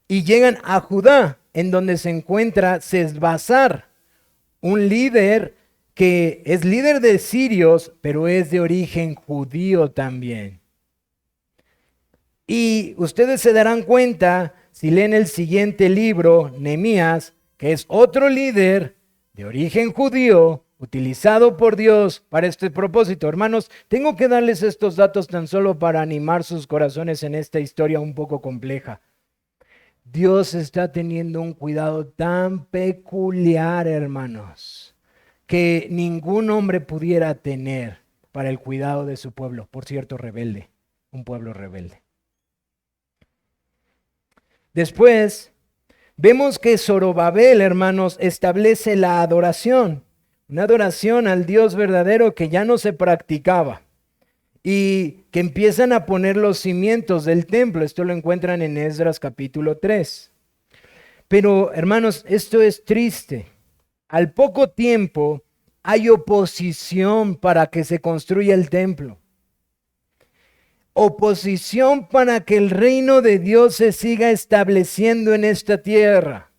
y llegan a Judá, en donde se encuentra Sesbazar, un líder que es líder de sirios, pero es de origen judío también. Y ustedes se darán cuenta, si leen el siguiente libro, Nehemías, que es otro líder de origen judío, utilizado por Dios para este propósito. Hermanos, tengo que darles estos datos tan solo para animar sus corazones en esta historia un poco compleja. Dios está teniendo un cuidado tan peculiar, hermanos, que ningún hombre pudiera tener para el cuidado de su pueblo. Por cierto, rebelde, un pueblo rebelde. Después, vemos que Zorobabel, hermanos, establece la adoración. Una adoración al Dios verdadero que ya no se practicaba. Y que empiezan a poner los cimientos del templo. Esto lo encuentran en Esdras capítulo 3. Pero, hermanos, esto es triste. Al poco tiempo hay oposición para que se construya el templo. oposición para que el reino de Dios se siga estableciendo en esta tierra.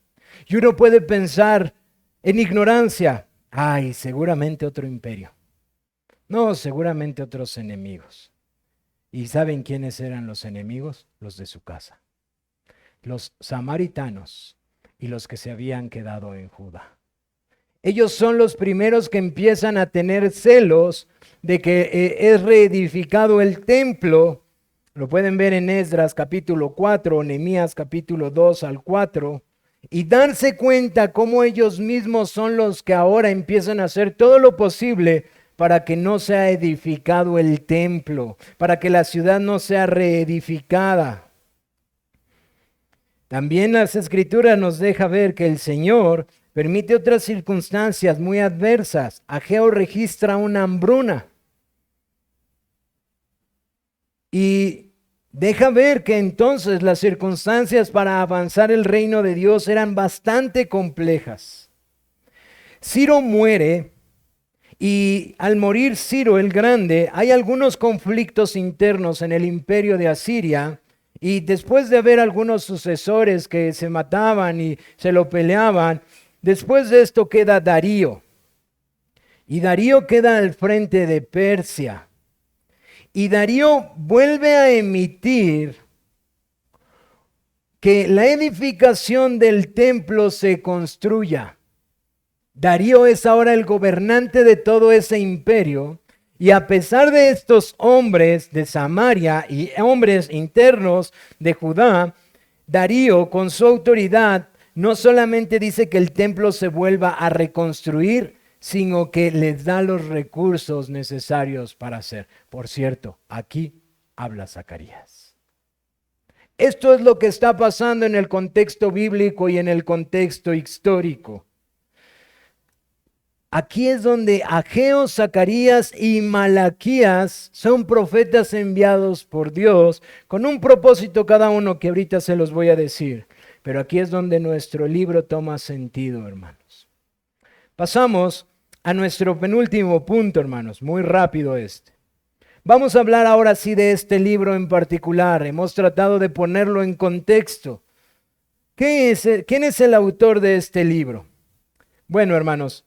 Y uno puede pensar en ignorancia, ay, seguramente otro imperio. No, seguramente otros enemigos. ¿Y saben quiénes eran los enemigos? Los de su casa. Los samaritanos y los que se habían quedado en Judá. Ellos son los primeros que empiezan a tener celos de que es reedificado el templo. Lo pueden ver en Esdras capítulo 4, Nehemías capítulo 2 al 4. Y darse cuenta cómo ellos mismos son los que ahora empiezan a hacer todo lo posible para que no sea edificado el templo, para que la ciudad no sea reedificada. También las Escrituras nos deja ver que el Señor permite otras circunstancias muy adversas. Ageo registra una hambruna y deja ver que entonces las circunstancias para avanzar el reino de Dios eran bastante complejas. Ciro muere y al morir Ciro el Grande hay algunos conflictos internos en el imperio de Asiria. Y después de haber algunos sucesores que se mataban y se lo peleaban, después de esto queda Darío. Y Darío queda al frente de Persia. Y Darío vuelve a emitir que la edificación del templo se construya. Darío es ahora el gobernante de todo ese imperio. Y a pesar de estos hombres de Samaria y hombres internos de Judá, Darío con su autoridad no solamente dice que el templo se vuelva a reconstruir, sino que les da los recursos necesarios para hacer. Por cierto, aquí habla Zacarías. Esto es lo que está pasando en el contexto bíblico y en el contexto histórico. Aquí es donde Ageo, Zacarías y Malaquías son profetas enviados por Dios con un propósito cada uno que ahorita se los voy a decir. Pero aquí es donde nuestro libro toma sentido, hermanos. Pasamos a nuestro penúltimo punto, hermanos. Muy rápido este. Vamos a hablar ahora sí de este libro en particular. Hemos tratado de ponerlo en contexto. ¿Quién es el autor de este libro? Bueno, hermanos,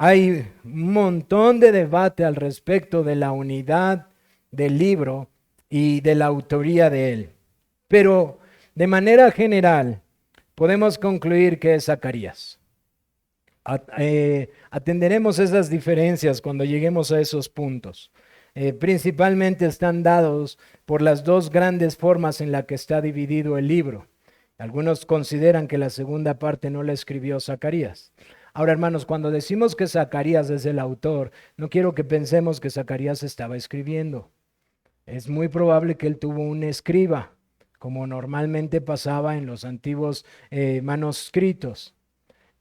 hay un montón de debate al respecto de la unidad del libro y de la autoría de él. Pero de manera general podemos concluir que es Zacarías. Atenderemos esas diferencias cuando lleguemos a esos puntos. Principalmente están dados por las dos grandes formas en las que está dividido el libro. Algunos consideran que la segunda parte no la escribió Zacarías. Ahora, hermanos, cuando decimos que Zacarías es el autor, no quiero que pensemos que Zacarías estaba escribiendo. Es muy probable que él tuvo un escriba, como normalmente pasaba en los antiguos manuscritos.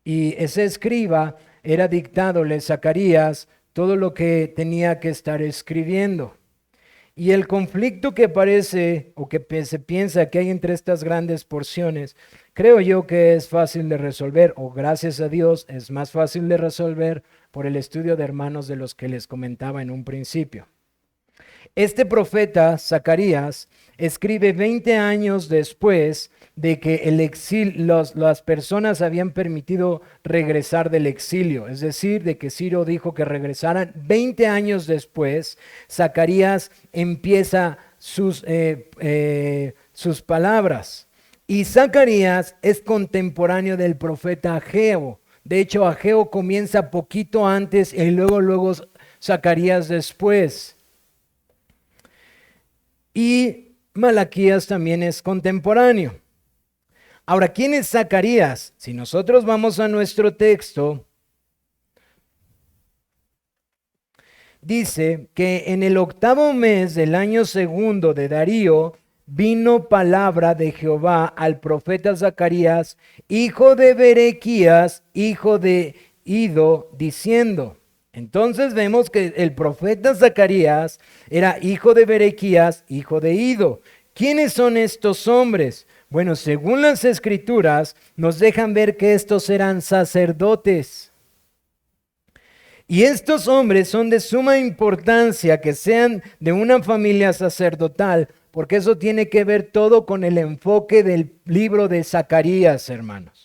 Y ese escriba era dictadole Zacarías todo lo que tenía que estar escribiendo. Y el conflicto que parece o que se piensa que hay entre estas grandes porciones, creo yo que es fácil de resolver, o gracias a Dios es más fácil de resolver por el estudio de hermanos de los que les comentaba en un principio. Este profeta, Zacarías, escribe 20 años después de que las personas habían permitido regresar del exilio. Es decir, de que Ciro dijo que regresaran. 20 años después, Zacarías empieza sus palabras. Y Zacarías es contemporáneo del profeta Ageo. De hecho, Ageo comienza poquito antes y luego Zacarías después. Y Malaquías también es contemporáneo. Ahora, ¿quién es Zacarías? Si nosotros vamos a nuestro texto, dice que en el 8º mes del año segundo de Darío, vino palabra de Jehová al profeta Zacarías, hijo de Berequías, hijo de Ido, diciendo. Entonces vemos que el profeta Zacarías era hijo de Berequías, hijo de Ido. ¿Quiénes son estos hombres? Bueno, según las escrituras, nos dejan ver que estos eran sacerdotes. Y estos hombres son de suma importancia que sean de una familia sacerdotal, porque eso tiene que ver todo con el enfoque del libro de Zacarías, hermanos.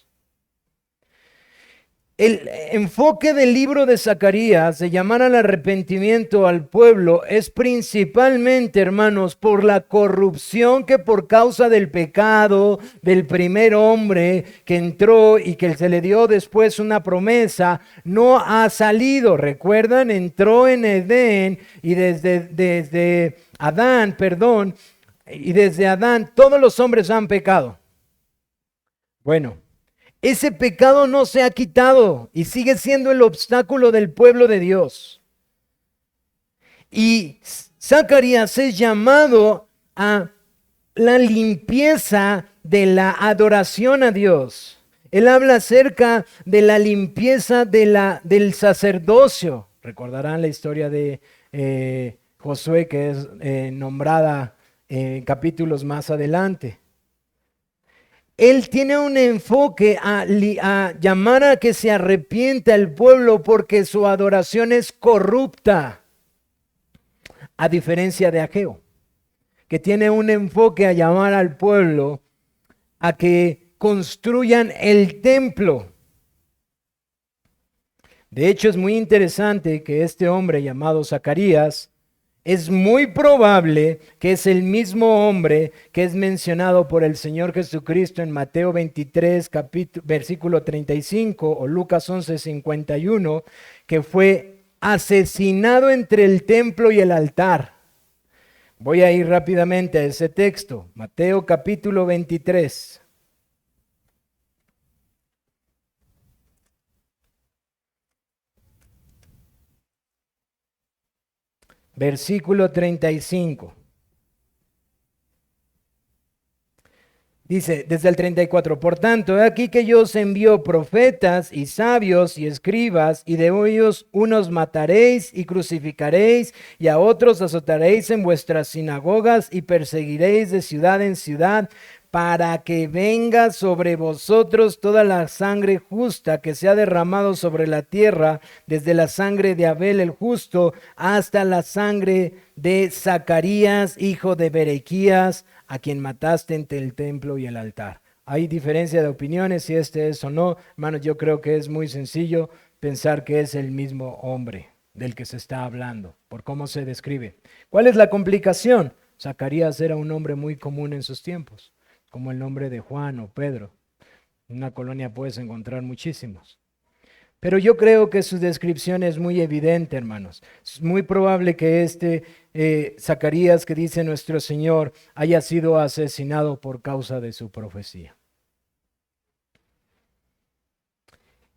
El enfoque del libro de Zacarías de llamar al arrepentimiento al pueblo es principalmente, hermanos, por la corrupción que por causa del pecado del primer hombre que entró y que se le dio después una promesa, no ha salido. ¿Recuerdan? Entró en Edén y desde Adán, y desde Adán todos los hombres han pecado. Bueno. Ese pecado no se ha quitado y sigue siendo el obstáculo del pueblo de Dios. Y Zacarías es llamado a la limpieza de la adoración a Dios. Él habla acerca de la limpieza del sacerdocio. Recordarán la historia de Josué, que es nombrada en capítulos más adelante. Él tiene un enfoque a llamar a que se arrepienta el pueblo porque su adoración es corrupta, a diferencia de Ageo, que tiene un enfoque a llamar al pueblo a que construyan el templo. De hecho, es muy interesante que este hombre llamado Zacarías, es muy probable que es el mismo hombre que es mencionado por el Señor Jesucristo en Mateo 23, versículo 35 o Lucas 11, 51, que fue asesinado entre el templo y el altar. Voy a ir rápidamente a ese texto, Mateo capítulo 23. Versículo 35. Dice desde el 34, por tanto, he aquí que yo os envío profetas y sabios y escribas, y de ellos unos mataréis y crucificaréis, y a otros azotaréis en vuestras sinagogas y perseguiréis de ciudad en ciudad, para que venga sobre vosotros toda la sangre justa que se ha derramado sobre la tierra, desde la sangre de Abel el justo hasta la sangre de Zacarías, hijo de Berequías, a quien mataste entre el templo y el altar. Hay diferencia de opiniones si este es o no. Hermanos, yo creo que es muy sencillo pensar que es el mismo hombre del que se está hablando, por cómo se describe. ¿Cuál es la complicación? Zacarías era un nombre muy común en sus tiempos, como el nombre de Juan o Pedro. En una colonia puedes encontrar muchísimos. Pero yo creo que su descripción es muy evidente, hermanos. Es muy probable que Zacarías, que dice nuestro Señor, haya sido asesinado por causa de su profecía.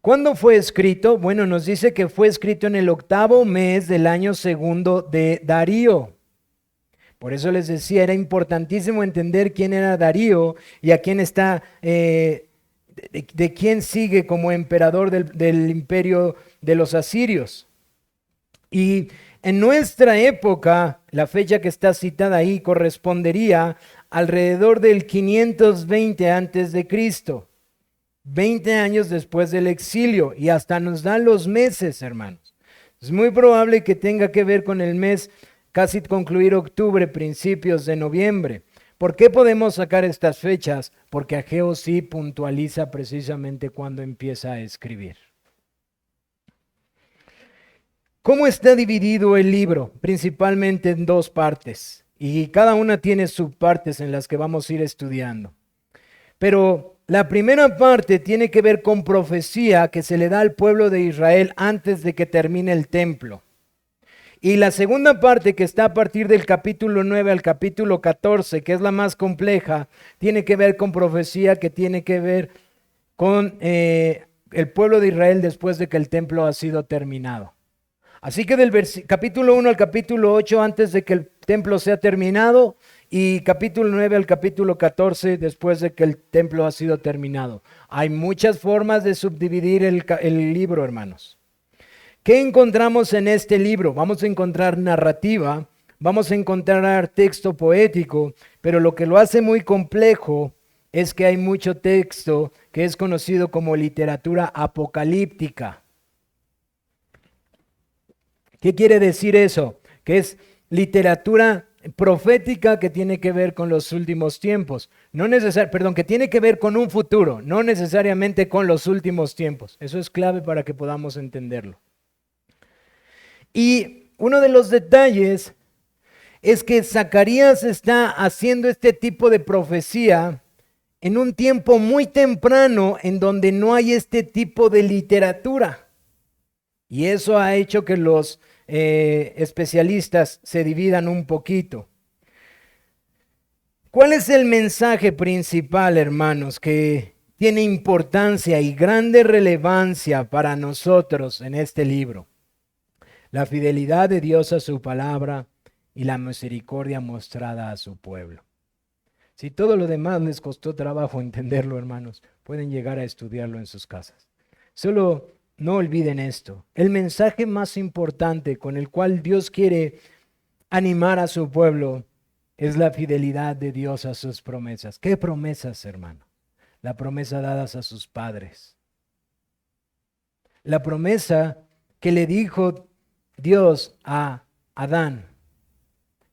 ¿Cuándo fue escrito? Bueno, nos dice que fue escrito en el 8º mes del año 2 de Darío. Por eso les decía, era importantísimo entender quién era Darío y a quién está... de quién sigue como emperador del imperio de los asirios. Y en nuestra época, la fecha que está citada ahí correspondería alrededor del 520 antes de Cristo, 20 años después del exilio, y hasta nos dan los meses, hermanos. Es muy probable que tenga que ver con el mes, casi concluir octubre, principios de noviembre. ¿Por qué podemos sacar estas fechas? Porque Ageo sí puntualiza precisamente cuando empieza a escribir. ¿Cómo está dividido el libro? Principalmente en 2 partes. Y cada una tiene subpartes en las que vamos a ir estudiando. Pero la primera parte tiene que ver con profecía que se le da al pueblo de Israel antes de que termine el templo. Y la segunda parte, que está a partir del capítulo 9 al capítulo 14, que es la más compleja, tiene que ver con profecía que tiene que ver con el pueblo de Israel después de que el templo ha sido terminado. Así que del capítulo 1 al capítulo 8, antes de que el templo sea terminado, y capítulo 9 al capítulo 14, después de que el templo ha sido terminado. Hay muchas formas de subdividir el libro, hermanos. ¿Qué encontramos en este libro? Vamos a encontrar narrativa, vamos a encontrar texto poético, pero lo que lo hace muy complejo es que hay mucho texto que es conocido como literatura apocalíptica. ¿Qué quiere decir eso? Que es literatura profética que tiene que ver con los últimos tiempos. Que tiene que ver con un futuro, no necesariamente con los últimos tiempos. Eso es clave para que podamos entenderlo. Y uno de los detalles es que Zacarías está haciendo este tipo de profecía en un tiempo muy temprano en donde no hay este tipo de literatura. Y eso ha hecho que los especialistas se dividan un poquito. ¿Cuál es el mensaje principal, hermanos, que tiene importancia y grande relevancia para nosotros en este libro? La fidelidad de Dios a su palabra y la misericordia mostrada a su pueblo. Si todo lo demás les costó trabajo entenderlo, hermanos, pueden llegar a estudiarlo en sus casas. Solo no olviden esto. El mensaje más importante con el cual Dios quiere animar a su pueblo es la fidelidad de Dios a sus promesas. ¿Qué promesas, hermano? La promesa dadas a sus padres. La promesa que le dijo Dios a Adán.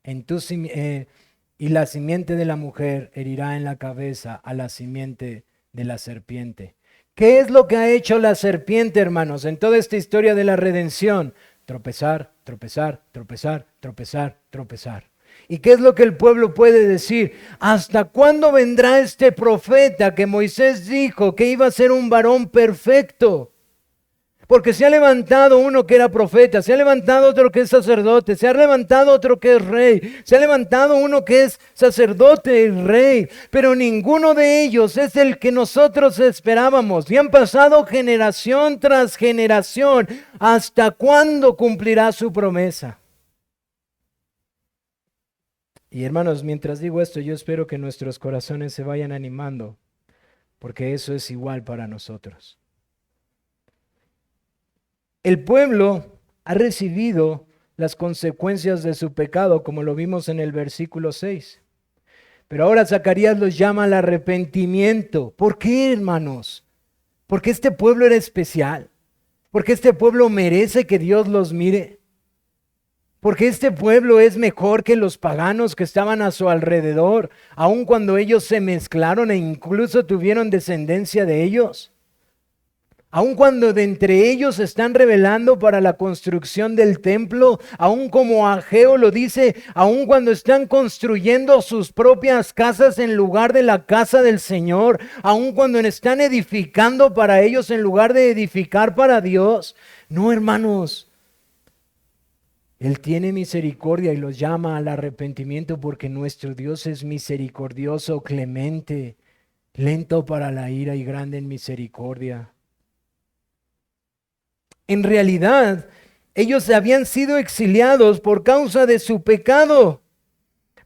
Y la simiente de la mujer herirá en la cabeza a la simiente de la serpiente. ¿Qué es lo que ha hecho la serpiente, hermanos, en toda esta historia de la redención? Tropezar, tropezar, tropezar, tropezar, tropezar. ¿Y qué es lo que el pueblo puede decir? ¿Hasta cuándo vendrá este profeta que Moisés dijo que iba a ser un varón perfecto? Porque se ha levantado uno que era profeta, se ha levantado otro que es sacerdote, se ha levantado otro que es rey, se ha levantado uno que es sacerdote y rey, pero ninguno de ellos es el que nosotros esperábamos. Y han pasado generación tras generación. ¿Hasta cuándo cumplirá su promesa? Y hermanos, mientras digo esto, yo espero que nuestros corazones se vayan animando, porque eso es igual para nosotros. El pueblo ha recibido las consecuencias de su pecado, como lo vimos en el versículo 6. Pero ahora Zacarías los llama al arrepentimiento. ¿Por qué, hermanos? Porque este pueblo era especial. Porque este pueblo merece que Dios los mire. Porque este pueblo es mejor que los paganos que estaban a su alrededor, aun cuando ellos se mezclaron e incluso tuvieron descendencia de ellos. Aun cuando de entre ellos se están rebelando para la construcción del templo, aun como Ageo lo dice, aun cuando están construyendo sus propias casas en lugar de la casa del Señor, aun cuando están edificando para ellos en lugar de edificar para Dios. No, hermanos, Él tiene misericordia y los llama al arrepentimiento porque nuestro Dios es misericordioso, clemente, lento para la ira y grande en misericordia. En realidad, ellos habían sido exiliados por causa de su pecado.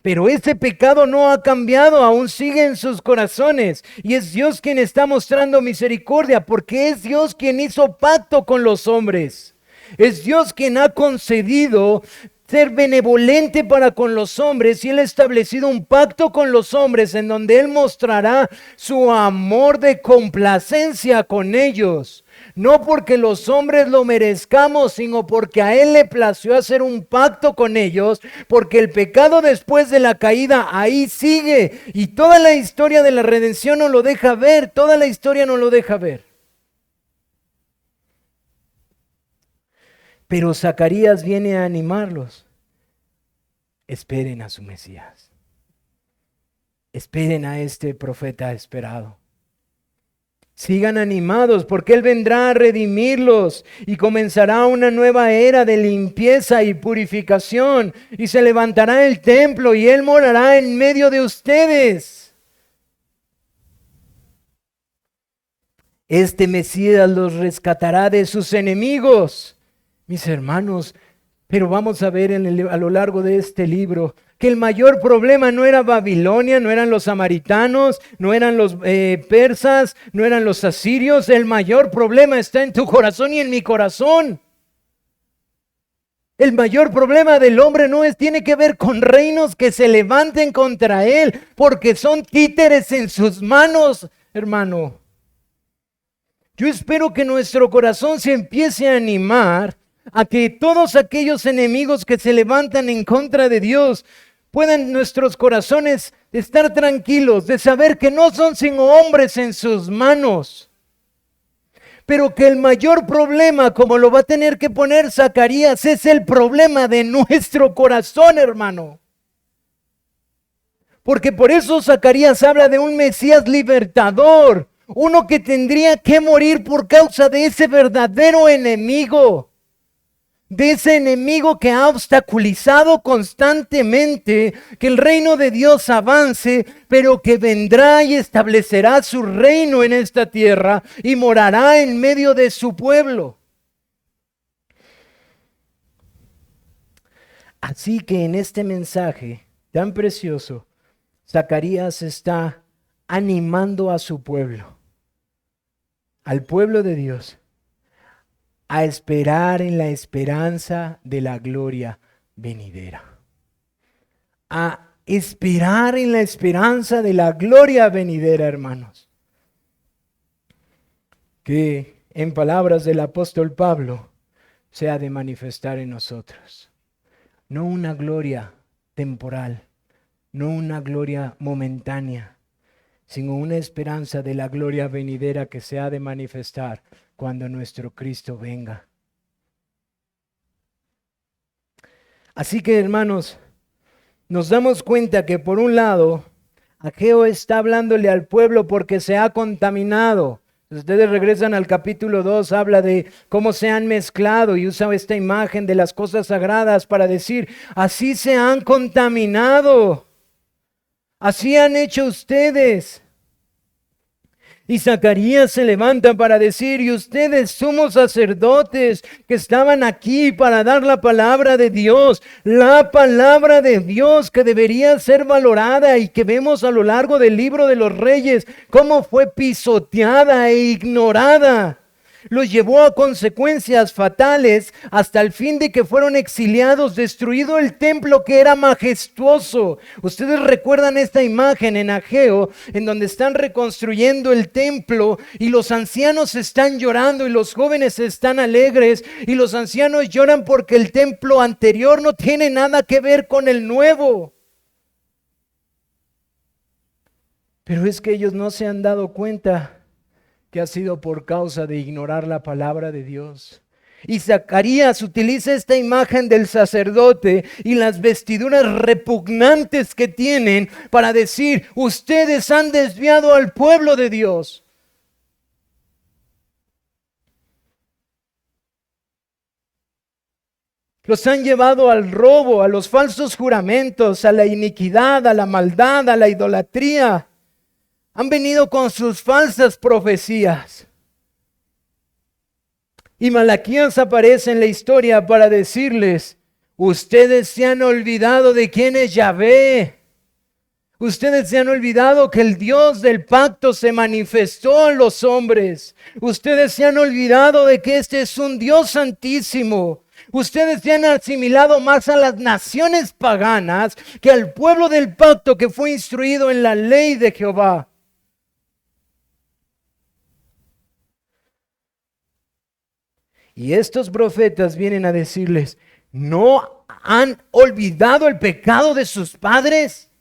Pero ese pecado no ha cambiado, aún sigue en sus corazones. Y es Dios quien está mostrando misericordia, porque es Dios quien hizo pacto con los hombres. Es Dios quien ha concedido ser benevolente para con los hombres, y Él ha establecido un pacto con los hombres en donde Él mostrará su amor de complacencia con ellos. No porque los hombres lo merezcamos, sino porque a Él le plació hacer un pacto con ellos, porque el pecado después de la caída ahí sigue, y toda la historia de la redención nos lo deja ver, toda la historia nos lo deja ver. Pero Zacarías viene a animarlos. Esperen a su Mesías. Esperen a este profeta esperado. Sigan animados porque Él vendrá a redimirlos y comenzará una nueva era de limpieza y purificación, y se levantará el templo y Él morará en medio de ustedes. Este Mesías los rescatará de sus enemigos. Mis hermanos, pero vamos a ver a lo largo de este libro que el mayor problema no era Babilonia, no eran los samaritanos, no eran los persas, no eran los asirios. El mayor problema está en tu corazón y en mi corazón. El mayor problema del hombre tiene que ver con reinos que se levanten contra él, porque son títeres en sus manos, hermano. Yo espero que nuestro corazón se empiece a animar a que todos aquellos enemigos que se levantan en contra de Dios puedan nuestros corazones estar tranquilos de saber que no son sino hombres en sus manos. Pero que el mayor problema, como lo va a tener que poner Zacarías, es el problema de nuestro corazón, hermano. Porque por eso Zacarías habla de un Mesías libertador, uno que tendría que morir por causa de ese verdadero enemigo. De ese enemigo que ha obstaculizado constantemente que el reino de Dios avance, pero que vendrá y establecerá su reino en esta tierra y morará en medio de su pueblo. Así que en este mensaje tan precioso, Zacarías está animando a su pueblo, al pueblo de Dios, a esperar en la esperanza de la gloria venidera. A esperar en la esperanza de la gloria venidera, hermanos. Que en palabras del apóstol Pablo se ha de manifestar en nosotros. No una gloria temporal, no una gloria momentánea, sino una esperanza de la gloria venidera que se ha de manifestar cuando nuestro Cristo venga. Así que, hermanos, nos damos cuenta que por un lado, Ageo está hablándole al pueblo porque se ha contaminado. Ustedes regresan al capítulo 2, habla de cómo se han mezclado y usa esta imagen de las cosas sagradas para decir, así se han contaminado, así han hecho ustedes. Y Zacarías se levanta para decir, y ustedes somos sacerdotes que estaban aquí para dar la palabra de Dios que debería ser valorada y que vemos a lo largo del libro de los Reyes, cómo fue pisoteada e ignorada. Los llevó a consecuencias fatales hasta el fin de que fueron exiliados, destruido el templo que era majestuoso. Ustedes recuerdan esta imagen en Ageo, en donde están reconstruyendo el templo y los ancianos están llorando y los jóvenes están alegres y los ancianos lloran porque el templo anterior no tiene nada que ver con el nuevo. Pero es que ellos no se han dado cuenta que ha sido por causa de ignorar la palabra de Dios. Y Zacarías utiliza esta imagen del sacerdote y las vestiduras repugnantes que tienen para decir, ustedes han desviado al pueblo de Dios. Los han llevado al robo, a los falsos juramentos, a la iniquidad, a la maldad, a la idolatría. Han venido con sus falsas profecías. Y Malaquías aparece en la historia para decirles, ustedes se han olvidado de quién es Yahvé. Ustedes se han olvidado que el Dios del pacto se manifestó a los hombres. Ustedes se han olvidado de que este es un Dios santísimo. Ustedes se han asimilado más a las naciones paganas que al pueblo del pacto que fue instruido en la ley de Jehová. Y estos profetas vienen a decirles, ¿no han olvidado el pecado de sus padres?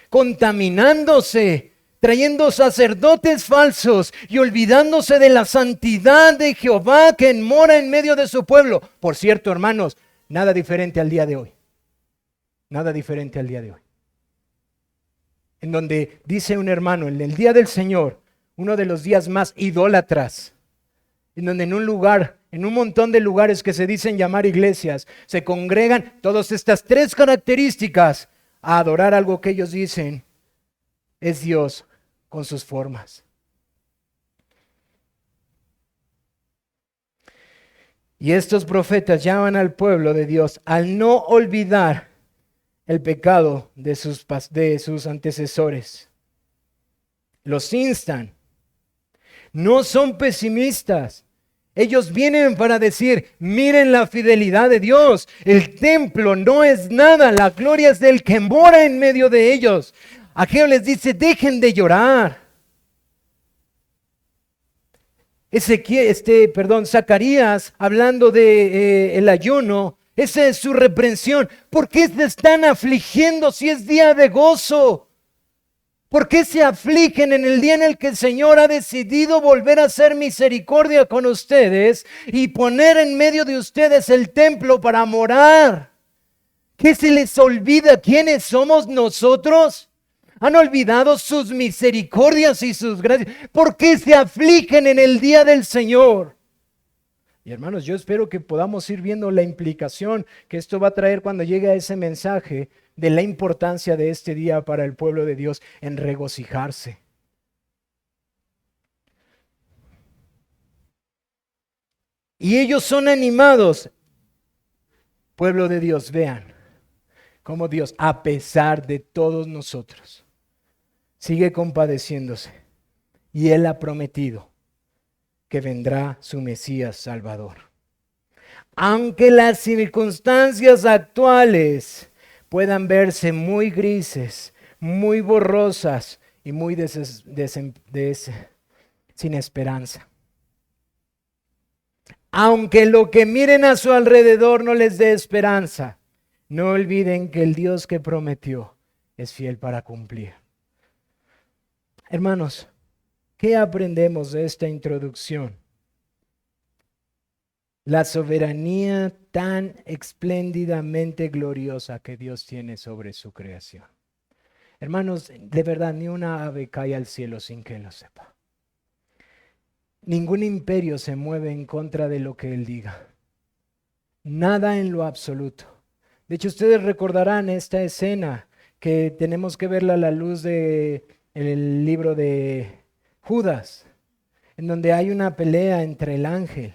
Contaminándose, trayendo sacerdotes falsos y olvidándose de la santidad de Jehová que mora en medio de su pueblo. Por cierto, hermanos, nada diferente al día de hoy. Nada diferente al día de hoy. En donde dice un hermano, en el día del Señor, uno de los días más idólatras, en donde en un lugar, en un montón de lugares que se dicen llamar iglesias, se congregan todas estas tres características a adorar algo que ellos dicen es Dios con sus formas. Y estos profetas llaman al pueblo de Dios al no olvidar el pecado de sus antecesores. Los instan. No son pesimistas. Ellos vienen para decir, miren la fidelidad de Dios. El templo no es nada, la gloria es del que mora en medio de ellos. Ageo les dice, dejen de llorar. Zacarías, hablando de el ayuno, esa es su reprensión. ¿Por qué se están afligiendo si es día de gozo? ¿Por qué se afligen en el día en el que el Señor ha decidido volver a hacer misericordia con ustedes y poner en medio de ustedes el templo para morar? ¿Qué se les olvida quiénes somos nosotros? Han olvidado sus misericordias y sus gracias. ¿Por qué se afligen en el día del Señor? Y hermanos, yo espero que podamos ir viendo la implicación que esto va a traer cuando llegue a ese mensaje de la importancia de este día para el pueblo de Dios en regocijarse. Y ellos son animados. Pueblo de Dios, vean cómo Dios, a pesar de todos nosotros, sigue compadeciéndose. Y Él ha prometido que vendrá su Mesías Salvador. Aunque las circunstancias actuales puedan verse muy grises, muy borrosas y muy sin esperanza. Aunque lo que miren a su alrededor no les dé esperanza, no olviden que el Dios que prometió es fiel para cumplir. Hermanos, ¿qué aprendemos de esta introducción? La soberanía tan espléndidamente gloriosa que Dios tiene sobre su creación. Hermanos, de verdad, ni una ave cae al cielo sin que lo sepa. Ningún imperio se mueve en contra de lo que Él diga. Nada en lo absoluto. De hecho, ustedes recordarán esta escena que tenemos que verla a la luz del libro de Judas, en donde hay una pelea entre el ángel.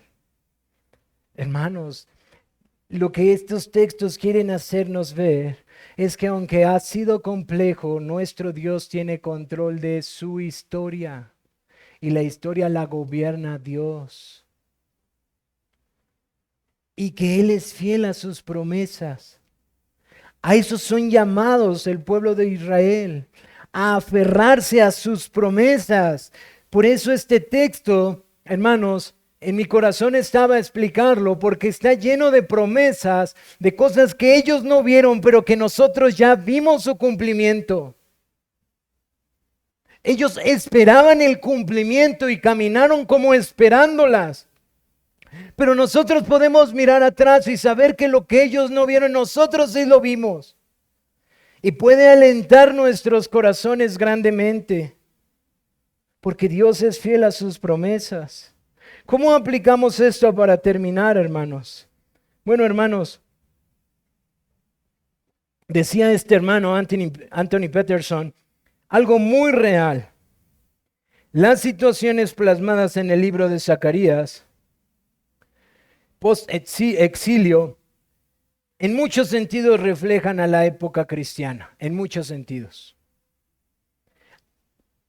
Hermanos, lo que estos textos quieren hacernos ver es que aunque ha sido complejo, nuestro Dios tiene control de su historia y la historia la gobierna Dios. Y que Él es fiel a sus promesas. A eso son llamados el pueblo de Israel, a aferrarse a sus promesas. Por eso este texto, hermanos, en mi corazón estaba explicarlo porque está lleno de promesas, de cosas que ellos no vieron, pero que nosotros ya vimos su cumplimiento. Ellos esperaban el cumplimiento y caminaron como esperándolas. Pero nosotros podemos mirar atrás y saber que lo que ellos no vieron, nosotros sí lo vimos. Y puede alentar nuestros corazones grandemente, porque Dios es fiel a sus promesas. ¿Cómo aplicamos esto para terminar, hermanos? Bueno, hermanos, decía este hermano Anthony Peterson, algo muy real. Las situaciones plasmadas en el libro de Zacarías, post-exilio, en muchos sentidos reflejan a la época cristiana, en muchos sentidos.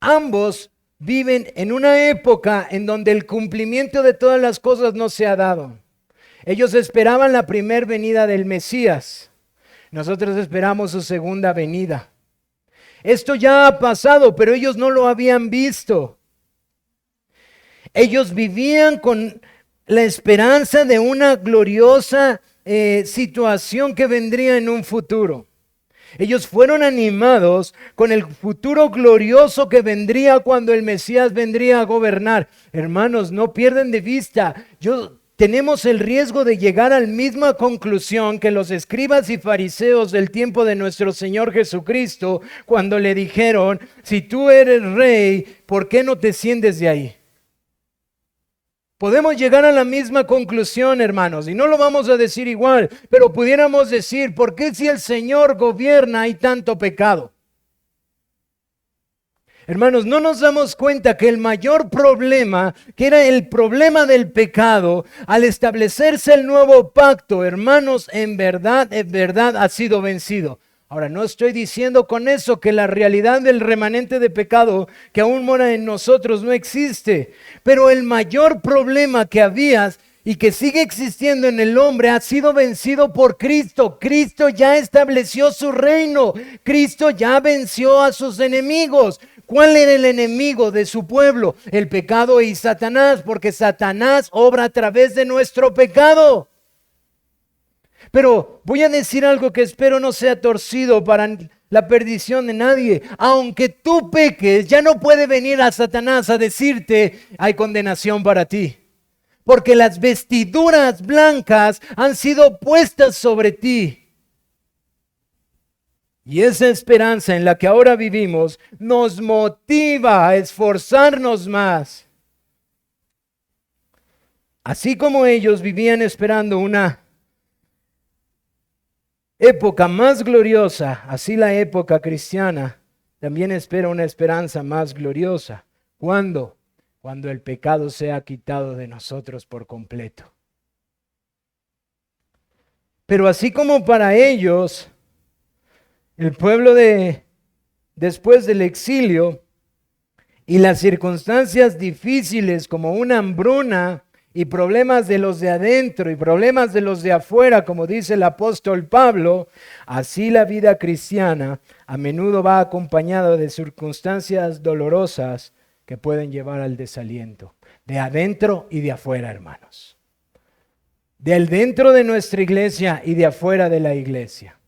Ambos viven en una época en donde el cumplimiento de todas las cosas no se ha dado. Ellos esperaban la primera venida del Mesías. Nosotros esperamos su segunda venida. Esto ya ha pasado, pero ellos no lo habían visto. Ellos vivían con la esperanza de una gloriosa situación que vendría en un futuro. Ellos fueron animados con el futuro glorioso que vendría cuando el Mesías vendría a gobernar. Hermanos, no pierden de vista. Tenemos el riesgo de llegar a la misma conclusión que los escribas y fariseos del tiempo de nuestro Señor Jesucristo cuando le dijeron, si tú eres rey, ¿por qué no te sientes de ahí? Podemos llegar a la misma conclusión, hermanos, y no lo vamos a decir igual, pero pudiéramos decir, ¿por qué si el Señor gobierna hay tanto pecado? Hermanos, no nos damos cuenta que el mayor problema, que era el problema del pecado, al establecerse el nuevo pacto, hermanos, en verdad ha sido vencido. Ahora, no estoy diciendo con eso que la realidad del remanente de pecado que aún mora en nosotros no existe, pero el mayor problema que había y que sigue existiendo en el hombre ha sido vencido por Cristo. Cristo ya estableció su reino, Cristo ya venció a sus enemigos. ¿Cuál era el enemigo de su pueblo? El pecado y Satanás, porque Satanás obra a través de nuestro pecado. Pero voy a decir algo que espero no sea torcido para la perdición de nadie. Aunque tú peques, ya no puede venir a Satanás a decirte, hay condenación para ti. Porque las vestiduras blancas han sido puestas sobre ti. Y esa esperanza en la que ahora vivimos nos motiva a esforzarnos más. Así como ellos vivían esperando una época más gloriosa, así la época cristiana también espera una esperanza más gloriosa. ¿Cuándo? Cuando el pecado sea quitado de nosotros por completo. Pero así como para ellos, el pueblo después del exilio y las circunstancias difíciles como una hambruna y problemas de los de adentro y problemas de los de afuera, como dice el apóstol Pablo, así la vida cristiana a menudo va acompañada de circunstancias dolorosas que pueden llevar al desaliento, de adentro y de afuera, hermanos. Del dentro de nuestra iglesia y de afuera de la iglesia.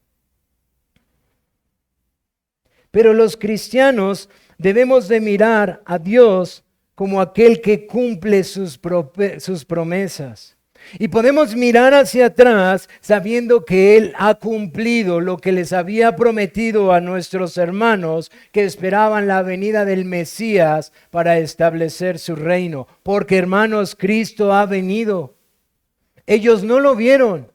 Pero los cristianos debemos de mirar a Dios como aquel que cumple sus promesas. Y podemos mirar hacia atrás sabiendo que Él ha cumplido lo que les había prometido a nuestros hermanos que esperaban la venida del Mesías para establecer su reino. Porque, hermanos, Cristo ha venido. Ellos no lo vieron,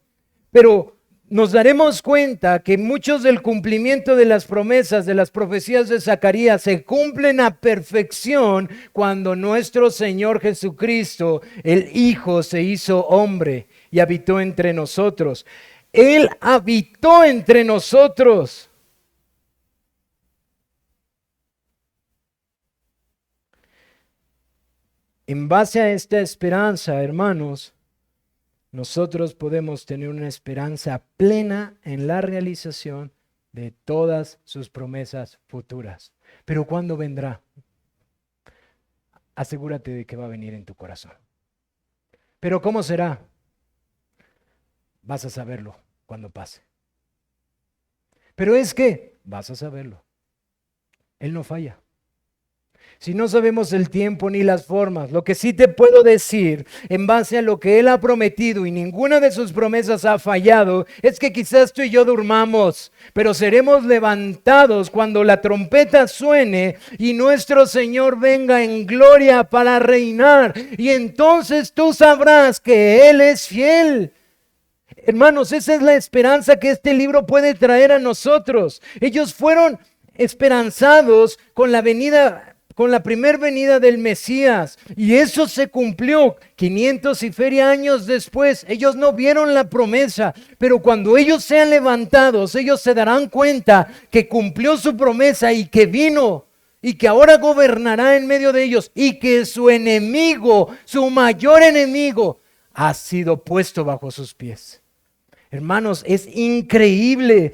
pero nos daremos cuenta que muchos del cumplimiento de las promesas, de las profecías de Zacarías, se cumplen a perfección cuando nuestro Señor Jesucristo, el Hijo, se hizo hombre y habitó entre nosotros. Él habitó entre nosotros. En base a esta esperanza, hermanos, nosotros podemos tener una esperanza plena en la realización de todas sus promesas futuras. Pero ¿cuándo vendrá? Asegúrate de que va a venir en tu corazón. ¿Pero cómo será? Vas a saberlo cuando pase. Pero es que vas a saberlo. Él no falla. Si no sabemos el tiempo ni las formas, lo que sí te puedo decir en base a lo que Él ha prometido y ninguna de sus promesas ha fallado, es que quizás tú y yo durmamos, pero seremos levantados cuando la trompeta suene y nuestro Señor venga en gloria para reinar. Y entonces tú sabrás que Él es fiel. Hermanos, esa es la esperanza que este libro puede traer a nosotros. Ellos fueron esperanzados con la primer venida del Mesías, y eso se cumplió 500 y feria años después. Ellos no vieron la promesa, pero cuando ellos sean levantados, ellos se darán cuenta que cumplió su promesa y que vino y que ahora gobernará en medio de ellos y que su enemigo, su mayor enemigo, ha sido puesto bajo sus pies. Hermanos, es increíble.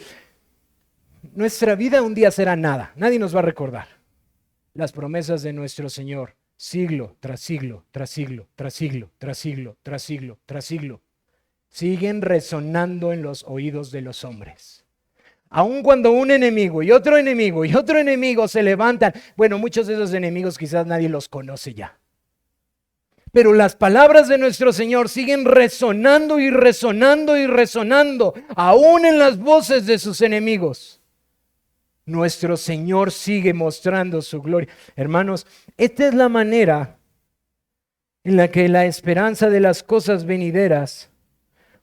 Nuestra vida un día será nada, nadie nos va a recordar las promesas de nuestro Señor, siglo tras siglo, tras siglo, tras siglo, tras siglo, tras siglo, tras siglo, siguen resonando en los oídos de los hombres. Aun cuando un enemigo y otro enemigo se levantan, bueno, muchos de esos enemigos quizás nadie los conoce ya. Pero las palabras de nuestro Señor siguen resonando y resonando y resonando, aún en las voces de sus enemigos. Nuestro Señor sigue mostrando su gloria. Hermanos, esta es la manera en la que la esperanza de las cosas venideras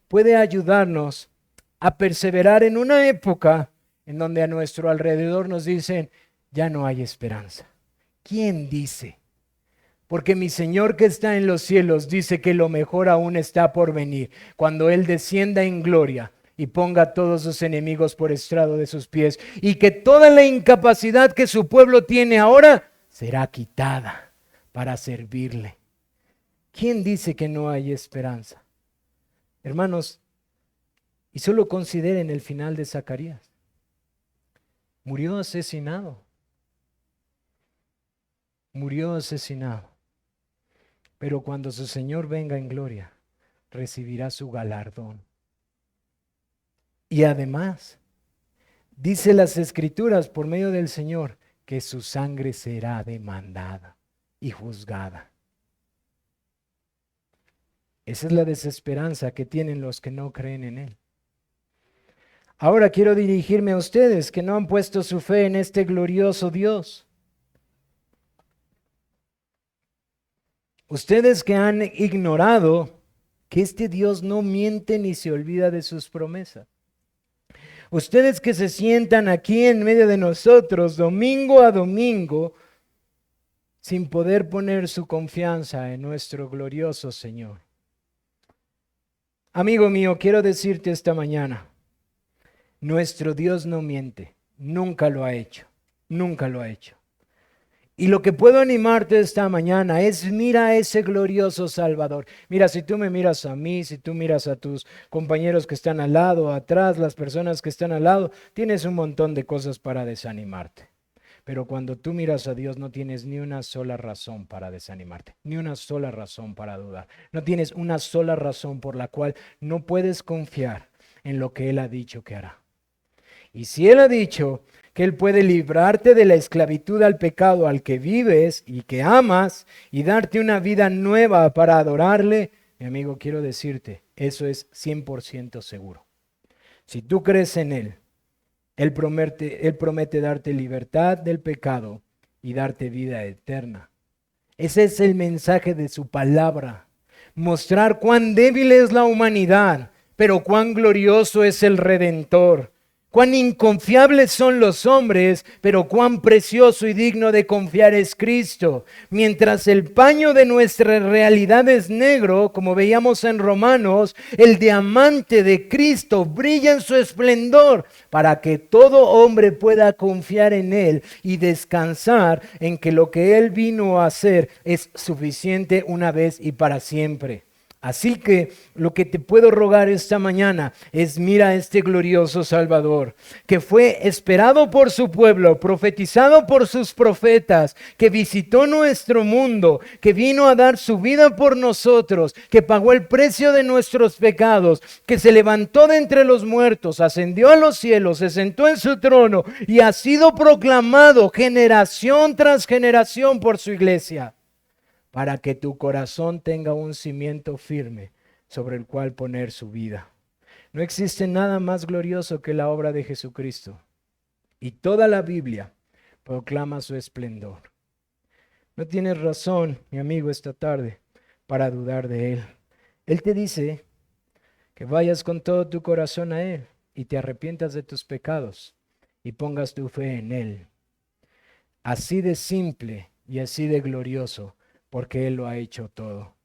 puede ayudarnos a perseverar en una época en donde a nuestro alrededor nos dicen, ya no hay esperanza. ¿Quién dice? Porque mi Señor que está en los cielos dice que lo mejor aún está por venir, cuando Él descienda en gloria y ponga a todos sus enemigos por estrado de sus pies, y que toda la incapacidad que su pueblo tiene ahora será quitada para servirle. ¿Quién dice que no hay esperanza? Hermanos, y solo consideren el final de Zacarías. Murió asesinado. murió asesinado, pero cuando su Señor venga en gloria, recibirá su galardón. Y además, dice las Escrituras por medio del Señor que su sangre será demandada y juzgada. Esa es la desesperanza que tienen los que no creen en Él. Ahora quiero dirigirme a ustedes que no han puesto su fe en este glorioso Dios. Ustedes que han ignorado que este Dios no miente ni se olvida de sus promesas. Ustedes que se sientan aquí en medio de nosotros domingo a domingo sin poder poner su confianza en nuestro glorioso Señor. Amigo mío, quiero decirte esta mañana, nuestro Dios no miente, nunca lo ha hecho, nunca lo ha hecho. Y lo que puedo animarte esta mañana es mira a ese glorioso Salvador. Mira, si tú me miras a mí, si tú miras a tus compañeros que están al lado, atrás, las personas que están al lado, tienes un montón de cosas para desanimarte. Pero cuando tú miras a Dios no tienes ni una sola razón para desanimarte, ni una sola razón para dudar. No tienes una sola razón por la cual no puedes confiar en lo que Él ha dicho que hará. Y si Él ha dicho que Él puede librarte de la esclavitud al pecado al que vives y que amas y darte una vida nueva para adorarle, mi amigo, quiero decirte, eso es 100% seguro. Si tú crees en Él, Él promete darte libertad del pecado y darte vida eterna. Ese es el mensaje de su palabra. Mostrar cuán débil es la humanidad, pero cuán glorioso es el Redentor. Cuán inconfiables son los hombres, pero cuán precioso y digno de confiar es Cristo. Mientras el paño de nuestra realidad es negro, como veíamos en Romanos, el diamante de Cristo brilla en su esplendor para que todo hombre pueda confiar en Él y descansar en que lo que Él vino a hacer es suficiente una vez y para siempre. Así que lo que te puedo rogar esta mañana es mira a este glorioso Salvador, que fue esperado por su pueblo, profetizado por sus profetas, que visitó nuestro mundo, que vino a dar su vida por nosotros, que pagó el precio de nuestros pecados, que se levantó de entre los muertos, ascendió a los cielos, se sentó en su trono y ha sido proclamado generación tras generación por su iglesia, para que tu corazón tenga un cimiento firme sobre el cual poner su vida. No existe nada más glorioso que la obra de Jesucristo. Y toda la Biblia proclama su esplendor. No tienes razón, mi amigo, esta tarde para dudar de Él. Él te dice que vayas con todo tu corazón a Él y te arrepientas de tus pecados y pongas tu fe en Él. Así de simple y así de glorioso, porque Él lo ha hecho todo.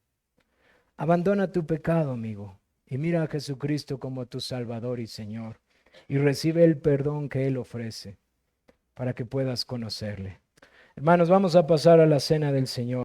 Abandona tu pecado, amigo, y mira a Jesucristo como tu Salvador y Señor, y recibe el perdón que Él ofrece para que puedas conocerle. Hermanos, vamos a pasar a la cena del Señor.